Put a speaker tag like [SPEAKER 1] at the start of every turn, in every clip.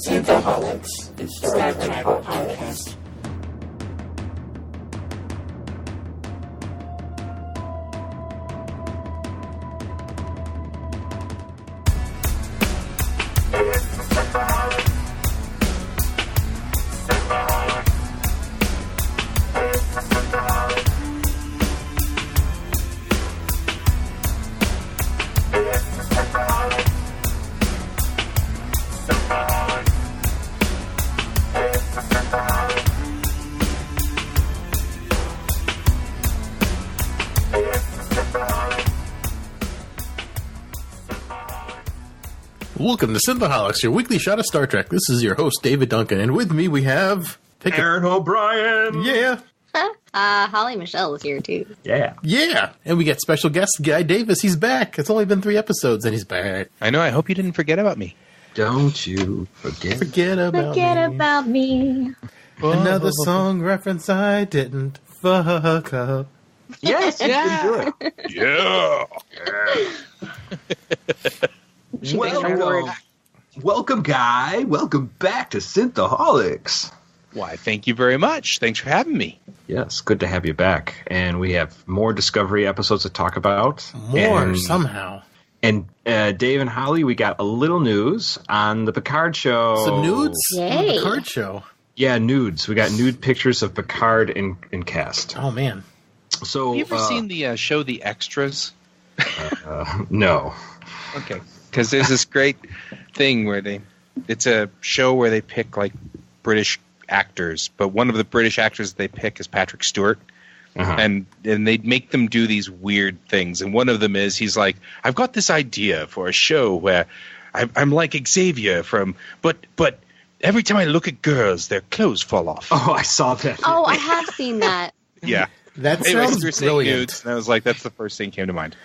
[SPEAKER 1] Synthaholics. It's the Bad Bible podcast.
[SPEAKER 2] Welcome to Synthaholics, your weekly shot of Star Trek. This is your host, David Duncan, and with me we have...
[SPEAKER 3] Aaron O'Brien!
[SPEAKER 2] Yeah!
[SPEAKER 4] Holly Michelle is here, too.
[SPEAKER 3] Yeah.
[SPEAKER 2] Yeah! And we got special guest, Guy Davis. He's back. It's only been 3 episodes, and he's back.
[SPEAKER 5] I know. I hope you didn't forget about me.
[SPEAKER 3] Don't you forget
[SPEAKER 4] about me.
[SPEAKER 2] Another song reference I didn't fuck up.
[SPEAKER 3] Yes, yeah.
[SPEAKER 5] Yeah!
[SPEAKER 3] Welcome, Guy. Welcome back to Synthaholics.
[SPEAKER 5] Why, thank you very much. Thanks for having me.
[SPEAKER 3] Yes, good to have you back. And we have more Discovery episodes to talk about.
[SPEAKER 2] Somehow.
[SPEAKER 3] And Dave and Holly, we got a little news on the Picard show.
[SPEAKER 2] Some nudes?
[SPEAKER 4] Yay.
[SPEAKER 2] On the Picard show.
[SPEAKER 3] Yeah, nudes. We got nude pictures of Picard in cast.
[SPEAKER 2] Oh, man.
[SPEAKER 3] So,
[SPEAKER 5] Have you ever seen the show The Extras?
[SPEAKER 3] No.
[SPEAKER 5] Okay. Because there's this great thing where it's a show where they pick like British actors, but one of the British actors they pick is Patrick Stewart.
[SPEAKER 3] Uh-huh.
[SPEAKER 5] And they make them do these weird things. And one of them is he's like, I've got this idea for a show where I'm like Xavier but every time I look at girls, their clothes fall off.
[SPEAKER 3] Oh, I saw that.
[SPEAKER 4] Oh, I have seen that.
[SPEAKER 5] Yeah.
[SPEAKER 2] That
[SPEAKER 5] Anyways,
[SPEAKER 2] sounds
[SPEAKER 5] you're saying
[SPEAKER 2] brilliant.
[SPEAKER 5] nudes, and I was like, that's the first thing that came to mind.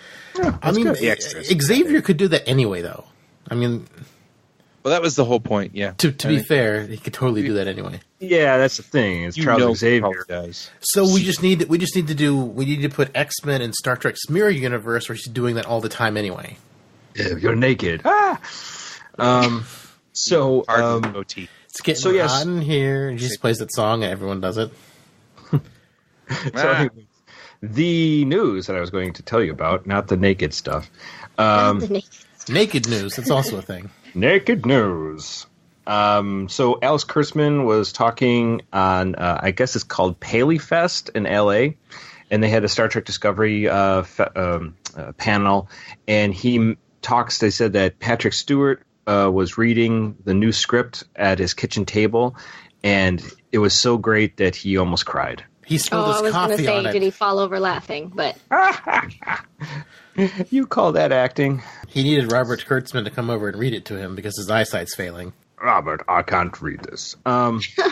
[SPEAKER 2] I mean,
[SPEAKER 5] The Extras.
[SPEAKER 2] Xavier could do that anyway, though. I mean,
[SPEAKER 5] Well, that was the whole point, yeah.
[SPEAKER 2] to be fair, he could totally do that anyway.
[SPEAKER 3] Yeah, that's the thing. It's Charles Xavier.
[SPEAKER 5] Does.
[SPEAKER 2] So we need to put X-Men in Star Trek's mirror universe, where she's doing that all the time anyway.
[SPEAKER 3] Yeah, you're naked. So,
[SPEAKER 5] OT.
[SPEAKER 2] It's getting
[SPEAKER 3] So, yes.
[SPEAKER 2] hot in here. And she just plays that song, and everyone does it.
[SPEAKER 3] so anyways, the news that I was going to tell you about, not the naked stuff.
[SPEAKER 2] Naked news. That's also a thing.
[SPEAKER 3] Naked news. So Alice Kurtzman was talking on, I guess it's called Paley Fest in LA, and they had a Star Trek Discovery panel, and they said that Patrick Stewart was reading the new script at his kitchen table, and it was so great that he almost cried.
[SPEAKER 2] He spilled
[SPEAKER 4] I
[SPEAKER 2] his
[SPEAKER 4] was going to
[SPEAKER 2] coffee
[SPEAKER 4] say,
[SPEAKER 2] on it.
[SPEAKER 4] did he fall over laughing? But
[SPEAKER 3] You call that acting?
[SPEAKER 2] He needed Robert Kurtzman to come over and read it to him because his eyesight's failing.
[SPEAKER 3] Robert, I can't read this.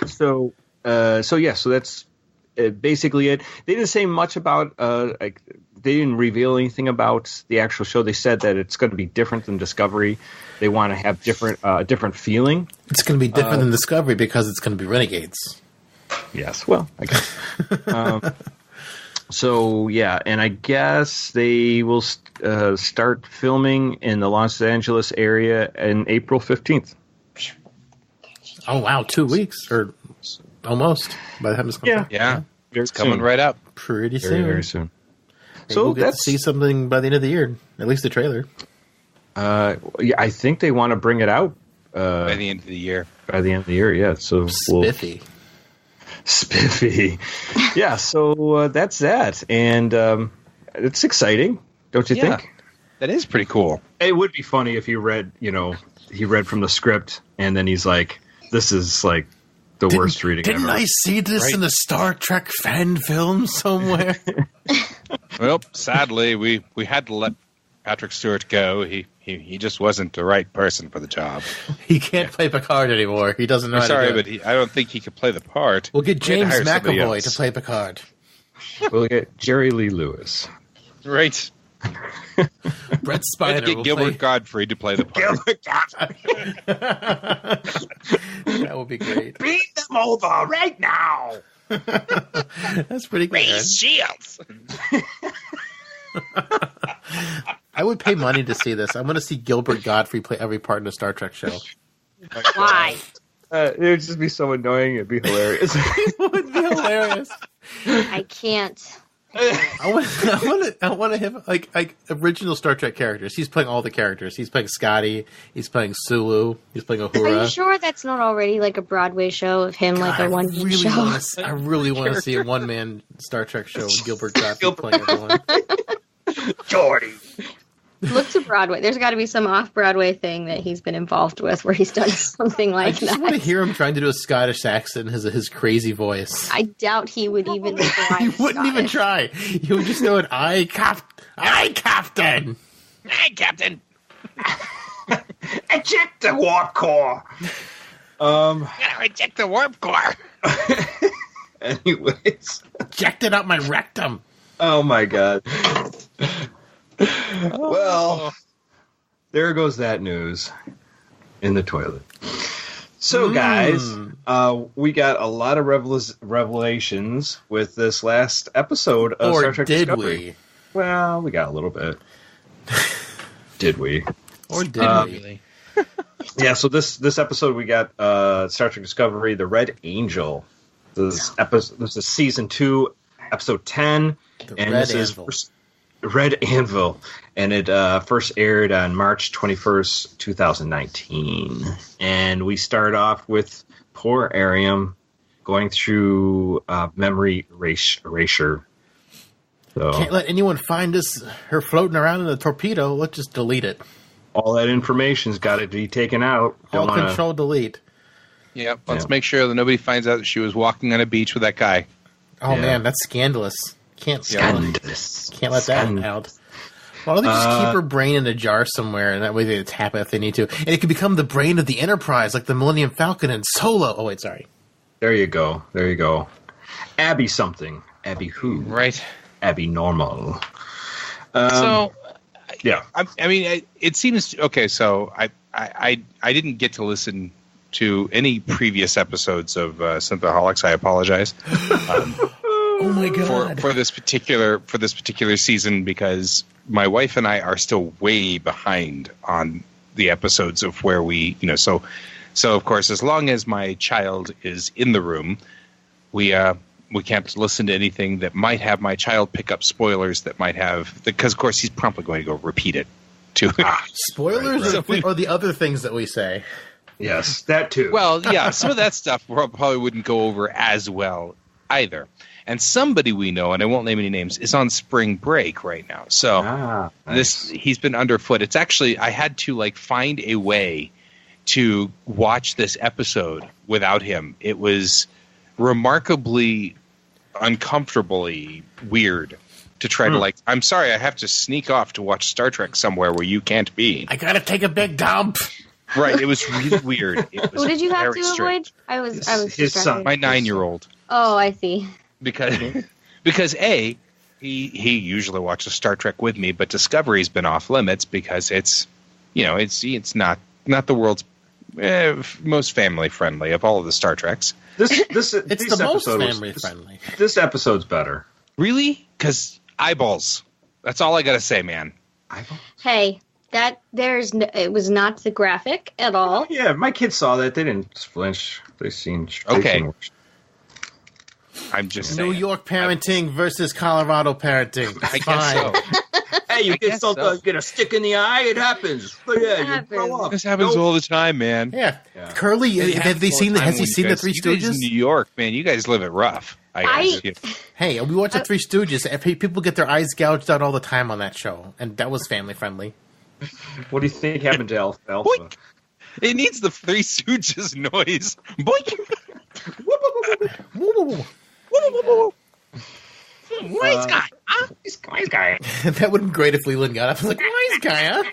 [SPEAKER 3] So that's basically it. They didn't say much about, they didn't reveal anything about the actual show. They said that it's going to be different than Discovery. They want to have different feeling.
[SPEAKER 2] It's going to be different than Discovery because it's going to be Renegades.
[SPEAKER 3] Yes, well, I guess. So, yeah, and I guess they will start filming in the Los Angeles area in April 15th.
[SPEAKER 2] Oh, wow, 2 weeks, or almost, by the time this comes out.
[SPEAKER 5] Yeah, it's
[SPEAKER 3] soon.
[SPEAKER 5] coming right up.
[SPEAKER 2] Pretty
[SPEAKER 3] Very,
[SPEAKER 2] soon.
[SPEAKER 3] very soon.
[SPEAKER 2] Maybe
[SPEAKER 3] So
[SPEAKER 2] we'll get to see something by the end of the year, at least the trailer.
[SPEAKER 3] Yeah, I think they want to bring it out
[SPEAKER 5] By the end of the year.
[SPEAKER 3] Yeah. So Spiffy. Yeah, so that's that. And it's exciting, don't you think?
[SPEAKER 5] That is pretty cool.
[SPEAKER 3] It would be funny if he read from the script, and then he's like, this is like the worst reading ever.
[SPEAKER 2] Didn't I see this in the Star Trek fan film somewhere?
[SPEAKER 5] Well, sadly, we had to let Patrick Stewart go. He just wasn't the right person for the job.
[SPEAKER 2] He can't play Picard anymore. He doesn't know
[SPEAKER 5] I'm
[SPEAKER 2] how
[SPEAKER 5] sorry,
[SPEAKER 2] to do
[SPEAKER 5] but I don't think he could play the part.
[SPEAKER 2] We'll get
[SPEAKER 5] We had
[SPEAKER 2] James
[SPEAKER 5] to hire somebody
[SPEAKER 2] McAvoy
[SPEAKER 5] else.
[SPEAKER 2] to play Picard.
[SPEAKER 3] We'll get Jerry Lee Lewis.
[SPEAKER 5] Right.
[SPEAKER 2] Brett
[SPEAKER 5] Let's
[SPEAKER 2] Spiner
[SPEAKER 5] get
[SPEAKER 2] will
[SPEAKER 5] Gilbert
[SPEAKER 2] play.
[SPEAKER 5] Godfrey to play the part.
[SPEAKER 2] That would be great.
[SPEAKER 3] Beat them over right now.
[SPEAKER 2] That's pretty good.
[SPEAKER 5] Shields.
[SPEAKER 2] I would pay money to see this. I want to see Gilbert Godfrey play every part in a Star Trek show.
[SPEAKER 4] why?
[SPEAKER 3] It would just be so annoying. It'd be hilarious.
[SPEAKER 2] It would be hilarious.
[SPEAKER 4] I can't.
[SPEAKER 2] I want to have like original Star Trek characters. He's playing all the characters. He's playing Scotty. He's playing Sulu. He's playing Uhura.
[SPEAKER 4] Are you sure that's not already like a Broadway show of him, like a one-man show?
[SPEAKER 2] I really want to see a one-man Star Trek show with Gilbert Gottfried playing everyone.
[SPEAKER 3] Geordi.
[SPEAKER 4] Look to Broadway. There's got to be some off-Broadway thing that he's been involved with where he's done something
[SPEAKER 2] I
[SPEAKER 4] like
[SPEAKER 2] just want to
[SPEAKER 4] that.
[SPEAKER 2] hear him trying to do a Scottish accent, his crazy voice.
[SPEAKER 4] I doubt he would even try.
[SPEAKER 2] He wouldn't even try. He would just go, "Aye, Captain."
[SPEAKER 5] Hey, Captain.
[SPEAKER 3] Eject the warp core.
[SPEAKER 5] Gotta eject the warp core.
[SPEAKER 3] Anyways.
[SPEAKER 2] Ejected out my rectum.
[SPEAKER 3] Oh my god. Well, there goes that news in the toilet. So, guys, we got a lot of revelations with this last episode of Star Trek Discovery.
[SPEAKER 2] We?
[SPEAKER 3] Well, we got a little bit. Did we?
[SPEAKER 2] Or did we?
[SPEAKER 3] Yeah, so this episode we got Star Trek Discovery, The Red Angel. This is season 2, episode 10.
[SPEAKER 2] Red Anvil.
[SPEAKER 3] Red Anvil, and it first aired on March 21st, 2019. And we start off with poor Ariam going through memory erasure. So,
[SPEAKER 2] Can't let anyone find her floating around in the torpedo. Let's just delete it.
[SPEAKER 3] all that information's got to be taken out.
[SPEAKER 2] All control delete.
[SPEAKER 5] Yep. Let's make sure that nobody finds out that she was walking on a beach with that guy.
[SPEAKER 2] Oh man, that's scandalous.
[SPEAKER 3] Scandalous.
[SPEAKER 2] Can't let that out. Why don't they just keep her brain in a jar somewhere, and that way they tap it if they need to? And it could become the brain of the Enterprise, like the Millennium Falcon and Solo. Oh, wait, sorry.
[SPEAKER 3] There you go. There you go. Abby something. Abby who?
[SPEAKER 5] Right.
[SPEAKER 3] Abby normal.
[SPEAKER 5] Yeah. I mean, it seems... Okay, so I didn't get to listen to any previous episodes of Synthaholics. I apologize.
[SPEAKER 2] Oh my god!
[SPEAKER 5] For this particular season, because my wife and I are still way behind on the episodes of where we, so of course, as long as my child is in the room, we can't listen to anything that might have my child pick up spoilers that might have, because of course he's promptly going to go repeat it too.
[SPEAKER 2] Spoilers or the other things that we say.
[SPEAKER 3] Yes, that too.
[SPEAKER 5] Well, yeah, some of that stuff probably wouldn't go over as well either. And somebody we know, and I won't name any names, is on spring break right now. So he's been underfoot. It's actually, I had to find a way to watch this episode without him. It was remarkably uncomfortably weird to try to I'm sorry, I have to sneak off to watch Star Trek somewhere where you can't be.
[SPEAKER 2] I gotta take a big dump.
[SPEAKER 5] Right, it was really weird. It was
[SPEAKER 4] Who did you have to
[SPEAKER 5] strange.
[SPEAKER 4] avoid? I was
[SPEAKER 3] his son.
[SPEAKER 5] My 9-year-old.
[SPEAKER 4] Oh, I see.
[SPEAKER 5] Because he usually watches Star Trek with me, but Discovery's been off limits because it's not the world's most family friendly of all of the Star Treks.
[SPEAKER 2] It's the most family friendly.
[SPEAKER 3] This episode's better.
[SPEAKER 5] Really? Because eyeballs. That's all I gotta say, man.
[SPEAKER 3] Eyeballs?
[SPEAKER 4] Hey, it was not the graphic at all.
[SPEAKER 3] Yeah, my kids saw that. They didn't flinch. They seen.
[SPEAKER 5] Okay. I'm just saying.
[SPEAKER 2] New York parenting versus Colorado parenting.
[SPEAKER 5] I guess so.
[SPEAKER 3] Hey, you get get a stick in the eye. It happens. But yeah, you grow up.
[SPEAKER 5] This happens all the time, man.
[SPEAKER 2] Yeah. Curly, has he seen the Three
[SPEAKER 5] You guys
[SPEAKER 2] Stooges?
[SPEAKER 5] in New York, man, you guys live it rough.
[SPEAKER 2] Hey, we watch the Three Stooges. People get their eyes gouged out all the time on that show, and that was family friendly.
[SPEAKER 3] What do you think happened to Alpha?
[SPEAKER 5] Boink. It needs the Three Stooges noise. Boink. Wise guy, huh?
[SPEAKER 3] Wise guy.
[SPEAKER 2] That would have been great if Leland got up and was like, wise guy,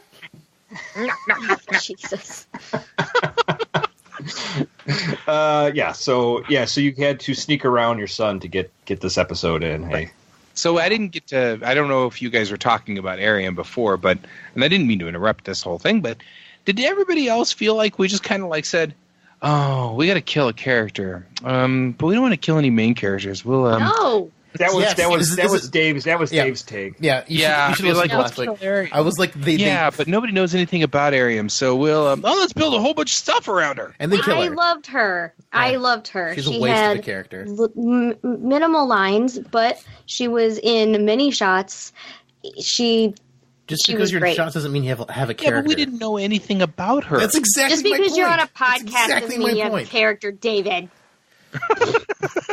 [SPEAKER 2] huh?
[SPEAKER 4] Jesus.
[SPEAKER 3] So you had to sneak around your son to get this episode in. Hey.
[SPEAKER 5] So I didn't get to. I don't know if you guys were talking about Ariam before, and I didn't mean to interrupt this whole thing, but did everybody else feel like we just kind of said, "Oh, we got to kill a character, but we don't want to kill any main characters. We'll
[SPEAKER 4] No.
[SPEAKER 3] That was
[SPEAKER 2] Yes.
[SPEAKER 3] Dave's take.
[SPEAKER 2] Yeah, you should listen to last week. I was like,
[SPEAKER 5] but nobody knows anything about Ariam, so we'll let's build a whole bunch of stuff around her.
[SPEAKER 2] and then kill her.
[SPEAKER 4] I loved her. I loved her.
[SPEAKER 2] She's
[SPEAKER 4] she
[SPEAKER 2] a waste
[SPEAKER 4] had
[SPEAKER 2] of a character.
[SPEAKER 4] minimal lines, but she was in many shots.
[SPEAKER 2] Just
[SPEAKER 4] she
[SPEAKER 2] because
[SPEAKER 4] was
[SPEAKER 2] you're in
[SPEAKER 4] great.
[SPEAKER 2] shots doesn't mean you have a character.
[SPEAKER 5] Yeah, but we didn't know anything about her.
[SPEAKER 2] That's exactly
[SPEAKER 4] Just
[SPEAKER 2] my
[SPEAKER 4] because you're on a
[SPEAKER 2] point. That's
[SPEAKER 4] podcast
[SPEAKER 2] exactly
[SPEAKER 4] doesn't mean you
[SPEAKER 2] my
[SPEAKER 4] have a
[SPEAKER 2] point.
[SPEAKER 4] character, David.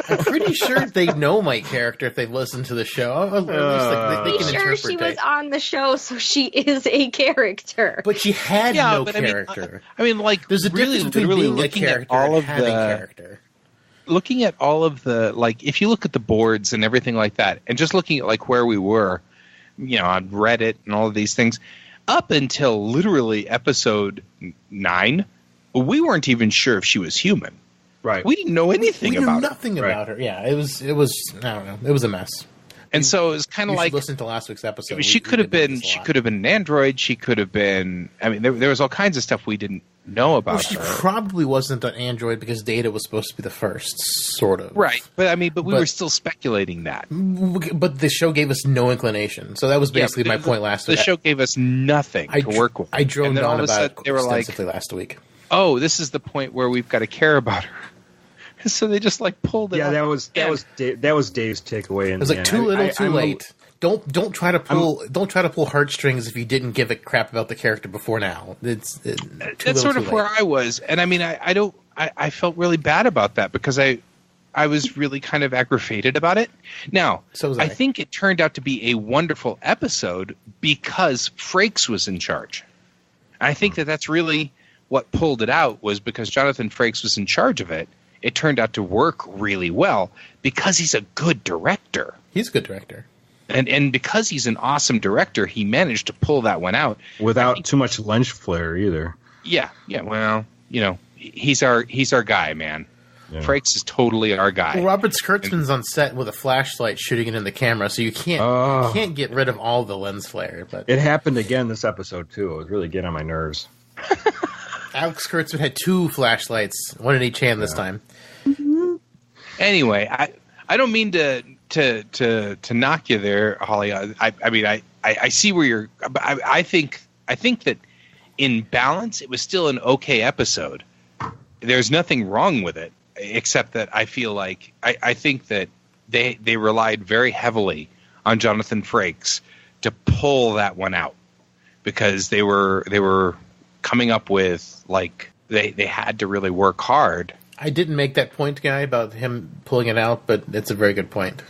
[SPEAKER 2] I'm pretty sure they know my character if they've listened to the show. At least they
[SPEAKER 4] Pretty
[SPEAKER 2] can
[SPEAKER 4] sure
[SPEAKER 2] interpret
[SPEAKER 4] she
[SPEAKER 2] it.
[SPEAKER 4] was on the show, so she is a character.
[SPEAKER 2] But she had no character.
[SPEAKER 5] I mean, like,
[SPEAKER 2] There's a
[SPEAKER 5] really,
[SPEAKER 2] difference between
[SPEAKER 5] literally
[SPEAKER 2] being a
[SPEAKER 5] looking at
[SPEAKER 2] character
[SPEAKER 5] all
[SPEAKER 2] and
[SPEAKER 5] of
[SPEAKER 2] having
[SPEAKER 5] the
[SPEAKER 2] character.
[SPEAKER 5] looking at all of the, like, if you look at the boards and everything like that, and just looking at like where we were, on Reddit and all of these things, up until literally episode 9, we weren't even sure if she was human.
[SPEAKER 3] Right.
[SPEAKER 5] We didn't know anything
[SPEAKER 2] We knew
[SPEAKER 5] about her.
[SPEAKER 2] nothing about her. Yeah, it was. I don't know. It was a mess.
[SPEAKER 5] And so it was kind
[SPEAKER 2] You
[SPEAKER 5] of
[SPEAKER 2] should
[SPEAKER 5] like,
[SPEAKER 2] listen to last week's episode.
[SPEAKER 5] I mean, she could have been an android. She could have been. I mean, there was all kinds of stuff we didn't know about
[SPEAKER 2] Well, she
[SPEAKER 5] her.
[SPEAKER 2] probably wasn't an android because Data was supposed to be the first, sort of.
[SPEAKER 5] Right, but we were still speculating that.
[SPEAKER 2] But the show gave us no inclination, so that was basically my point last week.
[SPEAKER 5] The show gave us nothing to work with.
[SPEAKER 2] I droned
[SPEAKER 5] And then all
[SPEAKER 2] on
[SPEAKER 5] of a
[SPEAKER 2] about
[SPEAKER 5] sudden
[SPEAKER 2] it
[SPEAKER 5] they were like,
[SPEAKER 2] extensively last week.
[SPEAKER 5] "Oh, this is the point where we've got to care about her." So they just like pulled it.
[SPEAKER 3] Yeah,
[SPEAKER 5] off.
[SPEAKER 3] that was Dave's takeaway.
[SPEAKER 2] It was like too little, too late. Don't try to pull heartstrings if you didn't give a crap about the character before now. That's
[SPEAKER 5] sort of where I was, and I mean, I felt really bad about that because I was really kind of aggravated about it. Now,
[SPEAKER 2] So was
[SPEAKER 5] I
[SPEAKER 2] I.
[SPEAKER 5] think it turned out to be a wonderful episode because Frakes was in charge. I think that's really what pulled it out, was because Jonathan Frakes was in charge of it. It turned out to work really well because he's a good director.
[SPEAKER 2] He's a good director.
[SPEAKER 5] And because he's an awesome director, he managed to pull that one out
[SPEAKER 3] without too much lens flare either.
[SPEAKER 5] Yeah. Well, he's our guy, man. Yeah. Frakes is totally our guy.
[SPEAKER 2] Well, Robert Kurtzman's on set with a flashlight shooting it in the camera, so you can't get rid of all the lens flare. But
[SPEAKER 3] it happened again this episode too. It was really getting on my nerves.
[SPEAKER 2] Alex Kurtzman had 2 flashlights, one in each hand this time.
[SPEAKER 5] Anyway, I don't mean to knock you there, Holly. I mean I see where you're. I think that in balance, it was still an okay episode. There's nothing wrong with it, except that I feel like I think that they relied very heavily on Jonathan Frakes to pull that one out because they were coming up with, like, they had to really work hard.
[SPEAKER 2] I didn't make that point, Guy, about him pulling it out, but it's a very good point.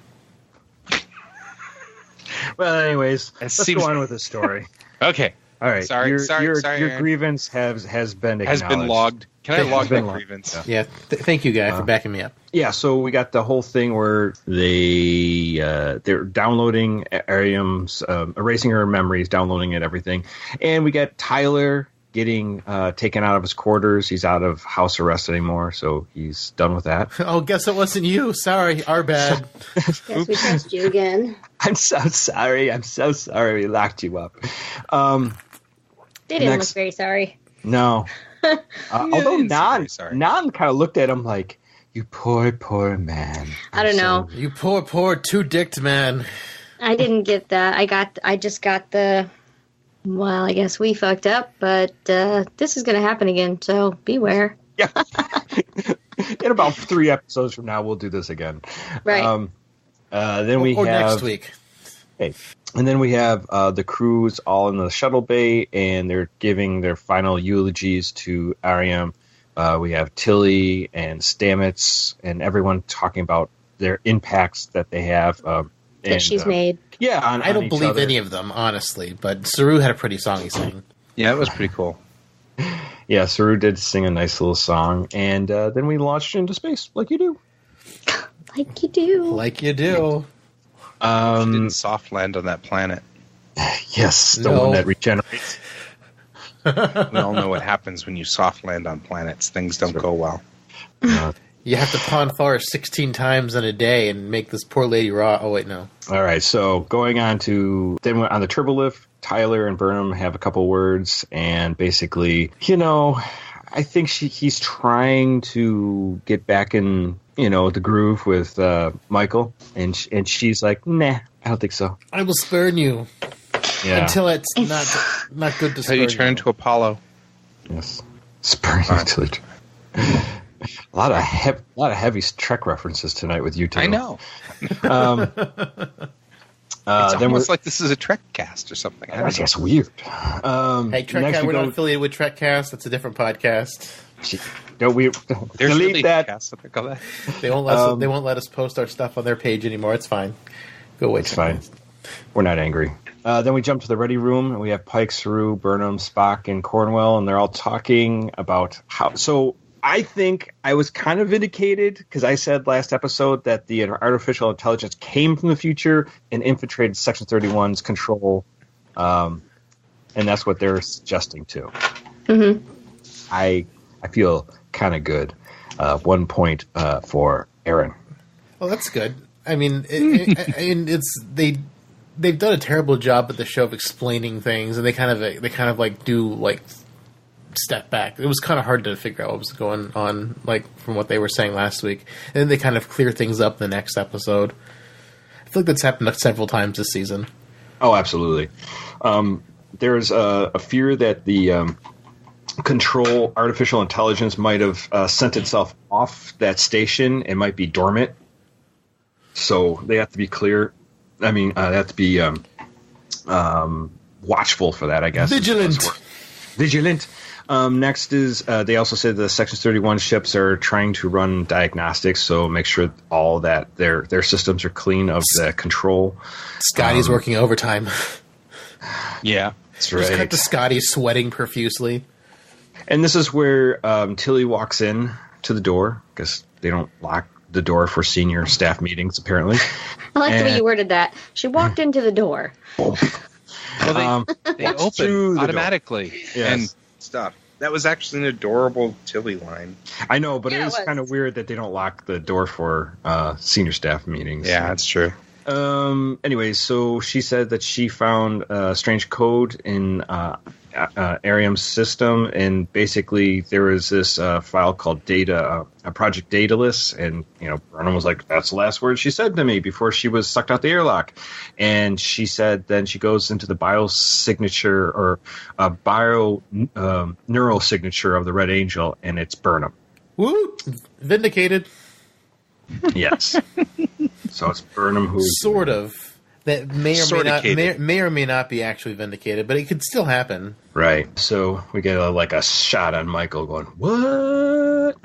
[SPEAKER 3] Well, anyways, let's go on with the story.
[SPEAKER 5] Okay.
[SPEAKER 3] All right.
[SPEAKER 5] Sorry,
[SPEAKER 3] your grievance has been acknowledged.
[SPEAKER 5] Has been logged. Can I log that grievance?
[SPEAKER 2] Yeah. Thank you, Guy, for backing me up.
[SPEAKER 3] Yeah. So we got the whole thing where they're downloading Ariam's, erasing her memories, downloading it, everything, and we got Tyler getting taken out of his quarters. He's out of house arrest anymore, so he's done with that.
[SPEAKER 2] Oh, guess it wasn't you. Sorry, our bad.
[SPEAKER 4] Guess we trust you again.
[SPEAKER 3] I'm so sorry. We locked you up.
[SPEAKER 4] They didn't look very sorry.
[SPEAKER 3] No. Although Nan kind of looked at him like, "You poor man."
[SPEAKER 4] I don't know.
[SPEAKER 2] You poor 2-dicked man.
[SPEAKER 4] I didn't get that. I just got the, well, I guess we fucked up, but this is going to happen again, so beware.
[SPEAKER 3] Yeah. In about 3 episodes from now, we'll do this again.
[SPEAKER 4] Right.
[SPEAKER 3] Then we
[SPEAKER 2] or
[SPEAKER 3] have
[SPEAKER 2] next week.
[SPEAKER 3] Hey, and then we have the crews all in the shuttle bay, and they're giving their final eulogies to Ariam. We have Tilly and Stamets and everyone talking about their impacts that they have.
[SPEAKER 4] That she's made.
[SPEAKER 3] Yeah,
[SPEAKER 2] I don't believe any of them, honestly, but Saru had a pretty song he sang.
[SPEAKER 5] Yeah, it was pretty cool.
[SPEAKER 3] Yeah, Saru did sing a nice little song, and then we launched into space, like you do.
[SPEAKER 4] Like you do.
[SPEAKER 2] Like you do.
[SPEAKER 5] She didn't soft land on that planet.
[SPEAKER 3] Yes, the one that regenerates.
[SPEAKER 5] We all know what happens when you soft land on planets. Things don't go well.
[SPEAKER 2] You have to pawn flowers 16 times in a day and make this poor lady raw. Oh, wait, no.
[SPEAKER 3] All right, so going on to, then on the turbolift, Tyler and Burnham have a couple words, and basically, I think he's trying to get back in the groove with Michael, and she's like, nah, I don't think so.
[SPEAKER 2] I will spurn you until it's not good to spurn
[SPEAKER 5] Until you turn to Apollo.
[SPEAKER 3] Yes, spurn you until it. A lot of heavy Trek references tonight with you two.
[SPEAKER 5] I know. It's almost like this is a Trek cast or something.
[SPEAKER 3] That's weird.
[SPEAKER 2] Hey, Trekcast, we're not affiliated with Trekcast. That's a different podcast.
[SPEAKER 3] Don't we
[SPEAKER 5] There's
[SPEAKER 3] delete
[SPEAKER 5] really
[SPEAKER 3] that?
[SPEAKER 5] Podcasts, what they call that.
[SPEAKER 2] They won't let us post our stuff on their page anymore. It's fine. Go away.
[SPEAKER 3] It's fine. We're not angry. Then we jump to the ready room, and we have Pike, Saru, Burnham, Spock, and Cornwell, and they're all talking about how. So I think I was kind of vindicated because I said last episode that the artificial intelligence came from the future and infiltrated Section 31's control, and that's what they're suggesting too.
[SPEAKER 4] Mm-hmm.
[SPEAKER 3] I feel kind of good. 1 point for Aaron.
[SPEAKER 2] Well, that's good. I mean, they've done a terrible job at the show of explaining things, and they kind of like do like step back. It was kind of hard to figure out what was going on, like from what they were saying last week, and then they kind of clear things up in the next episode. I feel like that's happened several times this season.
[SPEAKER 3] Oh, absolutely. There's a fear that the control artificial intelligence might have sent itself off that station and might be dormant. So they have to be clear. I mean, they have to be watchful for that, I guess. Vigilant. Next is they also said the Section 31 ships are trying to run diagnostics, so make sure all that their systems are clean of the control.
[SPEAKER 2] Scotty's working overtime.
[SPEAKER 5] Yeah,
[SPEAKER 3] that's right.
[SPEAKER 2] Just cut to Scotty sweating profusely.
[SPEAKER 3] And this is where Tilly walks in to the door because they don't lock the door for senior staff meetings, apparently.
[SPEAKER 4] I like the way you worded that. She walked into the door.
[SPEAKER 5] Well, they open automatically and stuff. That was actually an adorable Tilly line.
[SPEAKER 3] I know, but it is kind of weird that they don't lock the door for senior staff meetings.
[SPEAKER 5] Yeah, that's true.
[SPEAKER 3] Anyway, so she said that she found a strange code in Arium's system, and basically there was this file called Data, a Project Daedalus, and Burnham was like, "That's the last word she said to me before she was sucked out the airlock." And she said then she goes into the biosignature or neural signature of the Red Angel, and it's Burnham.
[SPEAKER 2] Woo! Vindicated.
[SPEAKER 3] Yes. So it's Burnham who
[SPEAKER 2] sort of. That may or may not be actually vindicated, but it could still happen.
[SPEAKER 3] Right. So we get a shot on Michael going, "What?"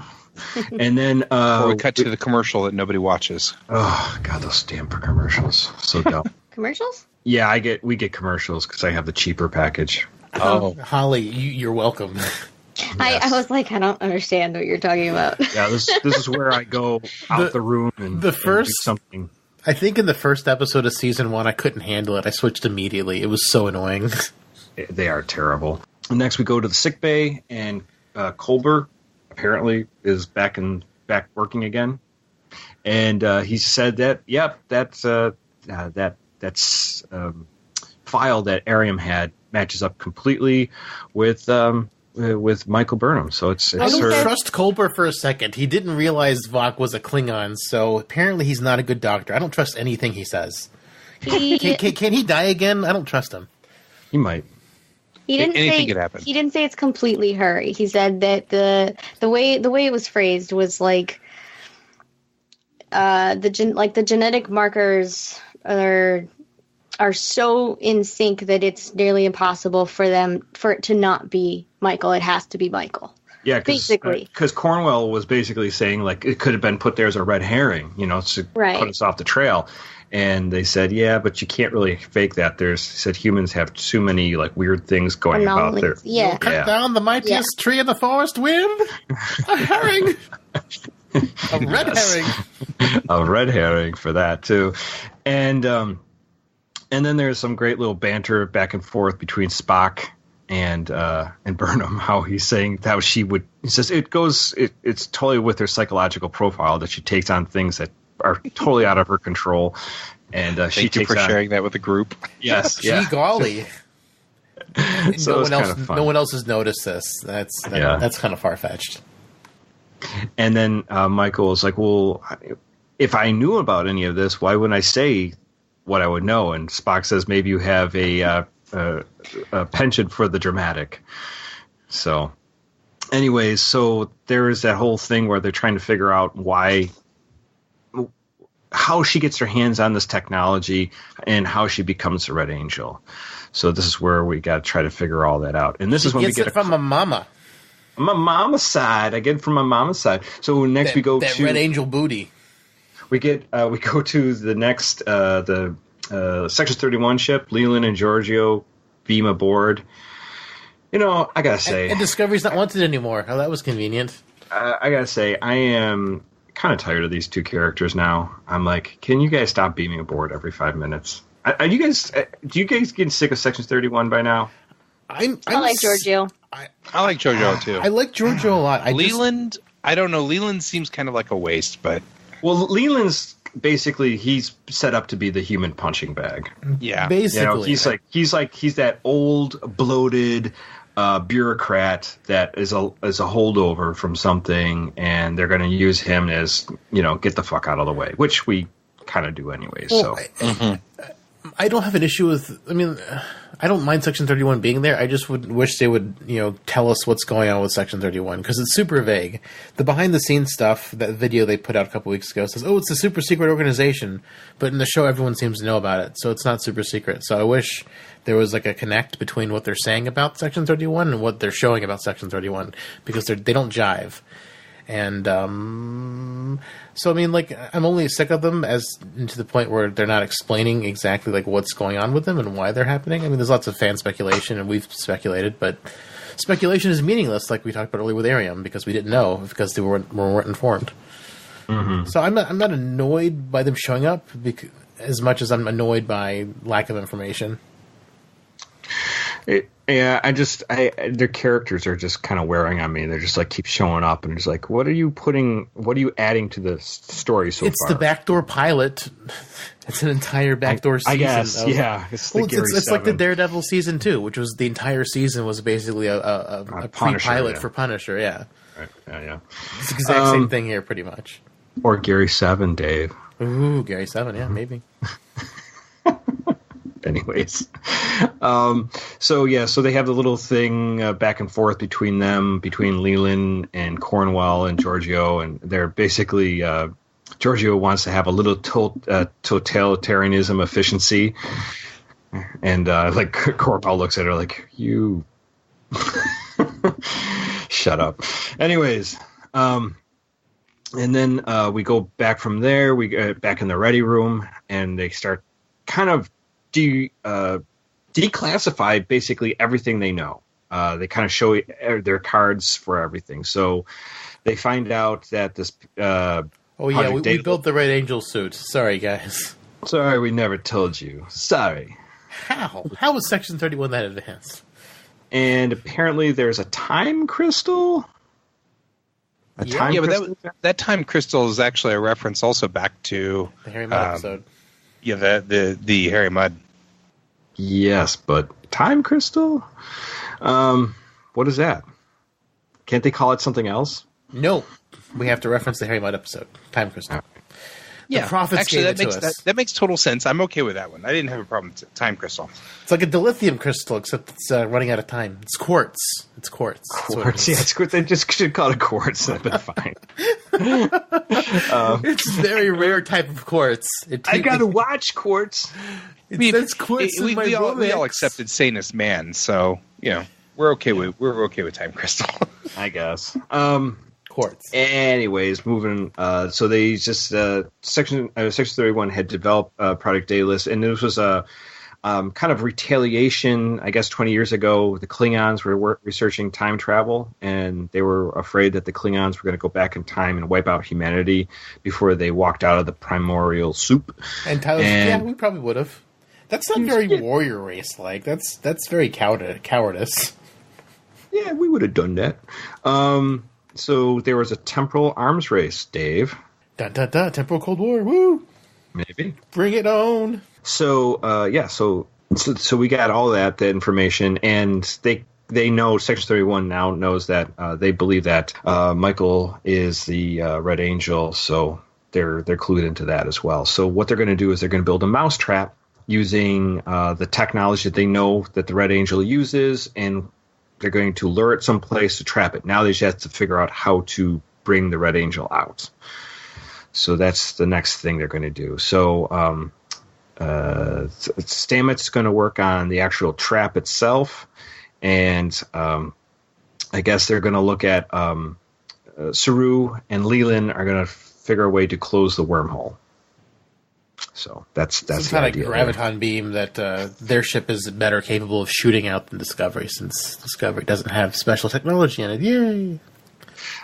[SPEAKER 3] And then
[SPEAKER 5] or we cut to the commercial that nobody watches.
[SPEAKER 3] Oh God, those damn commercials! So dumb.
[SPEAKER 4] Commercials?
[SPEAKER 3] Yeah, we get commercials because I have the cheaper package.
[SPEAKER 2] Oh, Holly, you're welcome.
[SPEAKER 4] Yes. I was like, I don't understand what you're talking about.
[SPEAKER 3] Yeah, this is where I go out the room and do something.
[SPEAKER 2] I think in the first episode of season 1, I couldn't handle it. I switched immediately. It was so annoying.
[SPEAKER 3] They are terrible. Next, we go to the sick bay, and Colbert apparently is back working again, and he said that that's file that Arium had matches up completely with Michael Burnham. So it's
[SPEAKER 2] I don't trust Colbert for a second. He didn't realize Vok was a Klingon, so apparently he's not a good doctor. I don't trust anything he says. Can he die again? I don't trust him.
[SPEAKER 3] He might.
[SPEAKER 5] Anything could happen.
[SPEAKER 4] He didn't say it's completely her. He said that the way it was phrased was like the genetic markers are so in sync that it's nearly impossible for it to not be Michael. It has to be Michael.
[SPEAKER 3] Yeah,
[SPEAKER 4] basically,
[SPEAKER 3] because Cornwell was basically saying like it could have been put there as a red herring, to put us off the trail. And they said, yeah, but you can't really fake that. He said humans have too many like weird things going about there.
[SPEAKER 4] Yeah.
[SPEAKER 2] Cut down the mightiest tree in the forest, wind. A herring. A red herring.
[SPEAKER 3] A red herring for that too. And then there's some great little banter back and forth between Spock and Burnham, how he's saying how he says it's totally with her psychological profile that she takes on things that are totally out of her control, and she takes
[SPEAKER 5] for sharing that with the group.
[SPEAKER 3] Yes,
[SPEAKER 2] gee golly.
[SPEAKER 3] So
[SPEAKER 2] no one else has noticed this. That's kind of far fetched.
[SPEAKER 3] And then Michael was like, well, if I knew about any of this, why wouldn't I say what I would know? And Spock says, maybe you have a penchant for the dramatic. So anyways, so there is that whole thing where they're trying to figure out how she gets her hands on this technology and how she becomes the Red Angel. So this is where we got to try to figure all that out. And this is when we get
[SPEAKER 2] it from a mama.
[SPEAKER 3] My mama's side. I get it from my mama's side. So next we go
[SPEAKER 2] that
[SPEAKER 3] to
[SPEAKER 2] Red Angel booty.
[SPEAKER 3] we go to the next the Section 31 ship. Leland and Giorgio beam aboard. You know, I gotta say,
[SPEAKER 2] and Discovery's not wanted anymore. Oh, that was convenient.
[SPEAKER 3] I gotta say, I am kind of tired of these two characters now. I'm like, can you guys stop beaming aboard every 5 minutes? Do you guys get sick of Section 31 by now?
[SPEAKER 4] I like Giorgio.
[SPEAKER 5] I like Giorgio too.
[SPEAKER 2] I like Giorgio a lot.
[SPEAKER 5] Leland, I don't know. Leland seems kind of like a waste, but
[SPEAKER 3] Well, Leland's basically he's set up to be the human punching bag.
[SPEAKER 5] yeah,
[SPEAKER 2] basically,
[SPEAKER 3] You know, he's that old bloated bureaucrat that is a holdover from something, and they're going to use him as, you know, get the fuck out of the way, which we kind of do anyways.
[SPEAKER 2] Well,
[SPEAKER 3] So
[SPEAKER 2] I don't have an issue with. I mean, I don't mind Section 31 being there. I just would wish they would, you know, tell us what's going on with Section 31 because it's super vague. The behind the scenes stuff, that video they put out a couple weeks ago says, "Oh, it's a super secret organization," but in the show, everyone seems to know about it, so it's not super secret. So I wish there was like a connect between what they're saying about Section 31 and what they're showing about Section 31 because they don't jive. And so I mean, like, I'm only sick of them as to the point where they're not explaining exactly like what's going on with them and why they're happening. I mean, there's lots of fan speculation, and we've speculated, but speculation is meaningless, like we talked about earlier with Arium, because we didn't know because they weren't informed. Mm-hmm. So I'm not annoyed by them showing up as much as I'm annoyed by lack of information.
[SPEAKER 3] Their characters are just kind of wearing on me. They're just like keep showing up, and it's like, what are you adding to the story so far?
[SPEAKER 2] It's the backdoor pilot. It's an entire backdoor season.
[SPEAKER 3] I guess, yeah. It's
[SPEAKER 2] like the Daredevil season 2, which was the entire season was basically a pre-pilot for Punisher. Yeah,
[SPEAKER 3] right. Yeah.
[SPEAKER 2] It's the exact same thing here, pretty much.
[SPEAKER 3] Or Gary 7, Dave.
[SPEAKER 2] Ooh, Gary 7, yeah, maybe.
[SPEAKER 3] Anyways, so they have the little thing back and forth between Leland and Cornwell and Giorgio, and they're basically Giorgio wants to have a little totalitarianism efficiency, and like Cornwell looks at her like, you shut up. Anyways, and then we go back from there. We get back in the ready room, and they start kind of declassify basically everything they know. They kind of show their cards for everything. So they find out that this.
[SPEAKER 2] We built the Red Angel suit. Sorry, guys.
[SPEAKER 3] Sorry, we never told you. Sorry.
[SPEAKER 2] How? How was Section 31 that advanced?
[SPEAKER 3] And apparently, there's a time crystal.
[SPEAKER 5] But that time crystal is actually a reference also back to
[SPEAKER 2] the Harry Mudd episode.
[SPEAKER 5] Yeah, the Harry Mudd.
[SPEAKER 3] Yes, but time crystal? What is that? Can't they call it something else?
[SPEAKER 2] No. We have to reference the Harry Mudd episode. Time crystal.
[SPEAKER 5] Yeah,
[SPEAKER 2] the prophets
[SPEAKER 5] actually,
[SPEAKER 2] gave it to us.
[SPEAKER 5] That makes total sense. I'm okay with that one. I didn't have a problem with time crystal.
[SPEAKER 2] It's like a dilithium crystal, except it's running out of time. It's quartz. It's quartz.
[SPEAKER 3] Quartz, yeah, it's quartz. They just should call it quartz. That'd been fine.
[SPEAKER 2] It's a very rare type of quartz.
[SPEAKER 3] I gotta watch quartz.
[SPEAKER 2] It quartz in my
[SPEAKER 5] we all accepted Sanus Man, so you know we're okay with time crystal.
[SPEAKER 3] I guess.
[SPEAKER 2] Quartz.
[SPEAKER 3] Anyways, moving. So they just Section 31 had developed a product day list, and this was a kind of retaliation. I guess 20 years ago, the Klingons were researching time travel, and they were afraid that the Klingons were going to go back in time and wipe out humanity before they walked out of the primordial soup.
[SPEAKER 2] And Tyler, yeah, we probably would have. That's not very warrior race like. That's very cowardice.
[SPEAKER 3] Yeah, we would have done that. So there was a temporal arms race, Dave.
[SPEAKER 2] Dun dun dun! Temporal Cold War, woo!
[SPEAKER 3] Maybe.
[SPEAKER 2] Bring it on.
[SPEAKER 3] So so we got all that information, and they they know Section 31 now knows that they believe that Michael is the Red Angel, so they're clued into that as well. So what they're going to do is they're going to build a mousetrap using the technology that they know that the Red Angel uses, and they're going to lure it someplace to trap it. Now they just have to figure out how to bring the Red Angel out. So that's the next thing they're going to do. So Stamets going to work on the actual trap itself, and I guess they're going to look at Saru and Leland are going to figure a way to close the wormhole. So that's
[SPEAKER 2] some kind of graviton beam that their ship is better capable of shooting out than Discovery, since Discovery doesn't have special technology in it. Yay!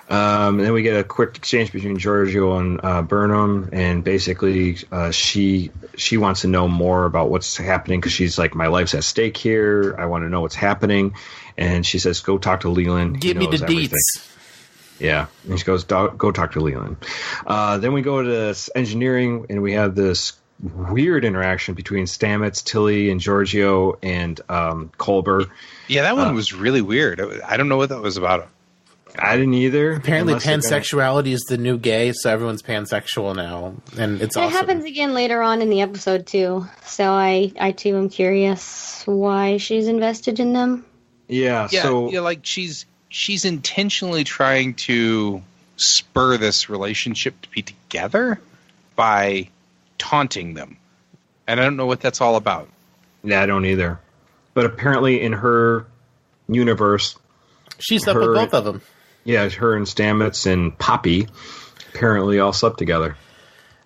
[SPEAKER 3] And then we get a quick exchange between Giorgio and Burnham, and basically she wants to know more about what's happening because she's like, my life's at stake here. I want to know what's happening. And she says, go talk to Leland.
[SPEAKER 2] Give me the deets.
[SPEAKER 3] Yeah. And she goes, go talk to Leland. Then we go to engineering, and we have this weird interaction between Stamets, Tilly, and Giorgio and Culber.
[SPEAKER 5] Yeah, that one was really weird. I don't know what that was about.
[SPEAKER 3] I didn't either.
[SPEAKER 2] Apparently pansexuality is the new gay, so everyone's pansexual now. And it's awesome.
[SPEAKER 4] It happens again later on in the episode, too. So I too am curious why she's invested in them.
[SPEAKER 3] Yeah,
[SPEAKER 5] like she's intentionally trying to spur this relationship to be together by taunting them. And I don't know what that's all about.
[SPEAKER 3] Yeah, I don't either. But apparently in her universe,
[SPEAKER 2] she slept with both of them.
[SPEAKER 3] Yeah, her and Stamets and Poppy apparently all slept together.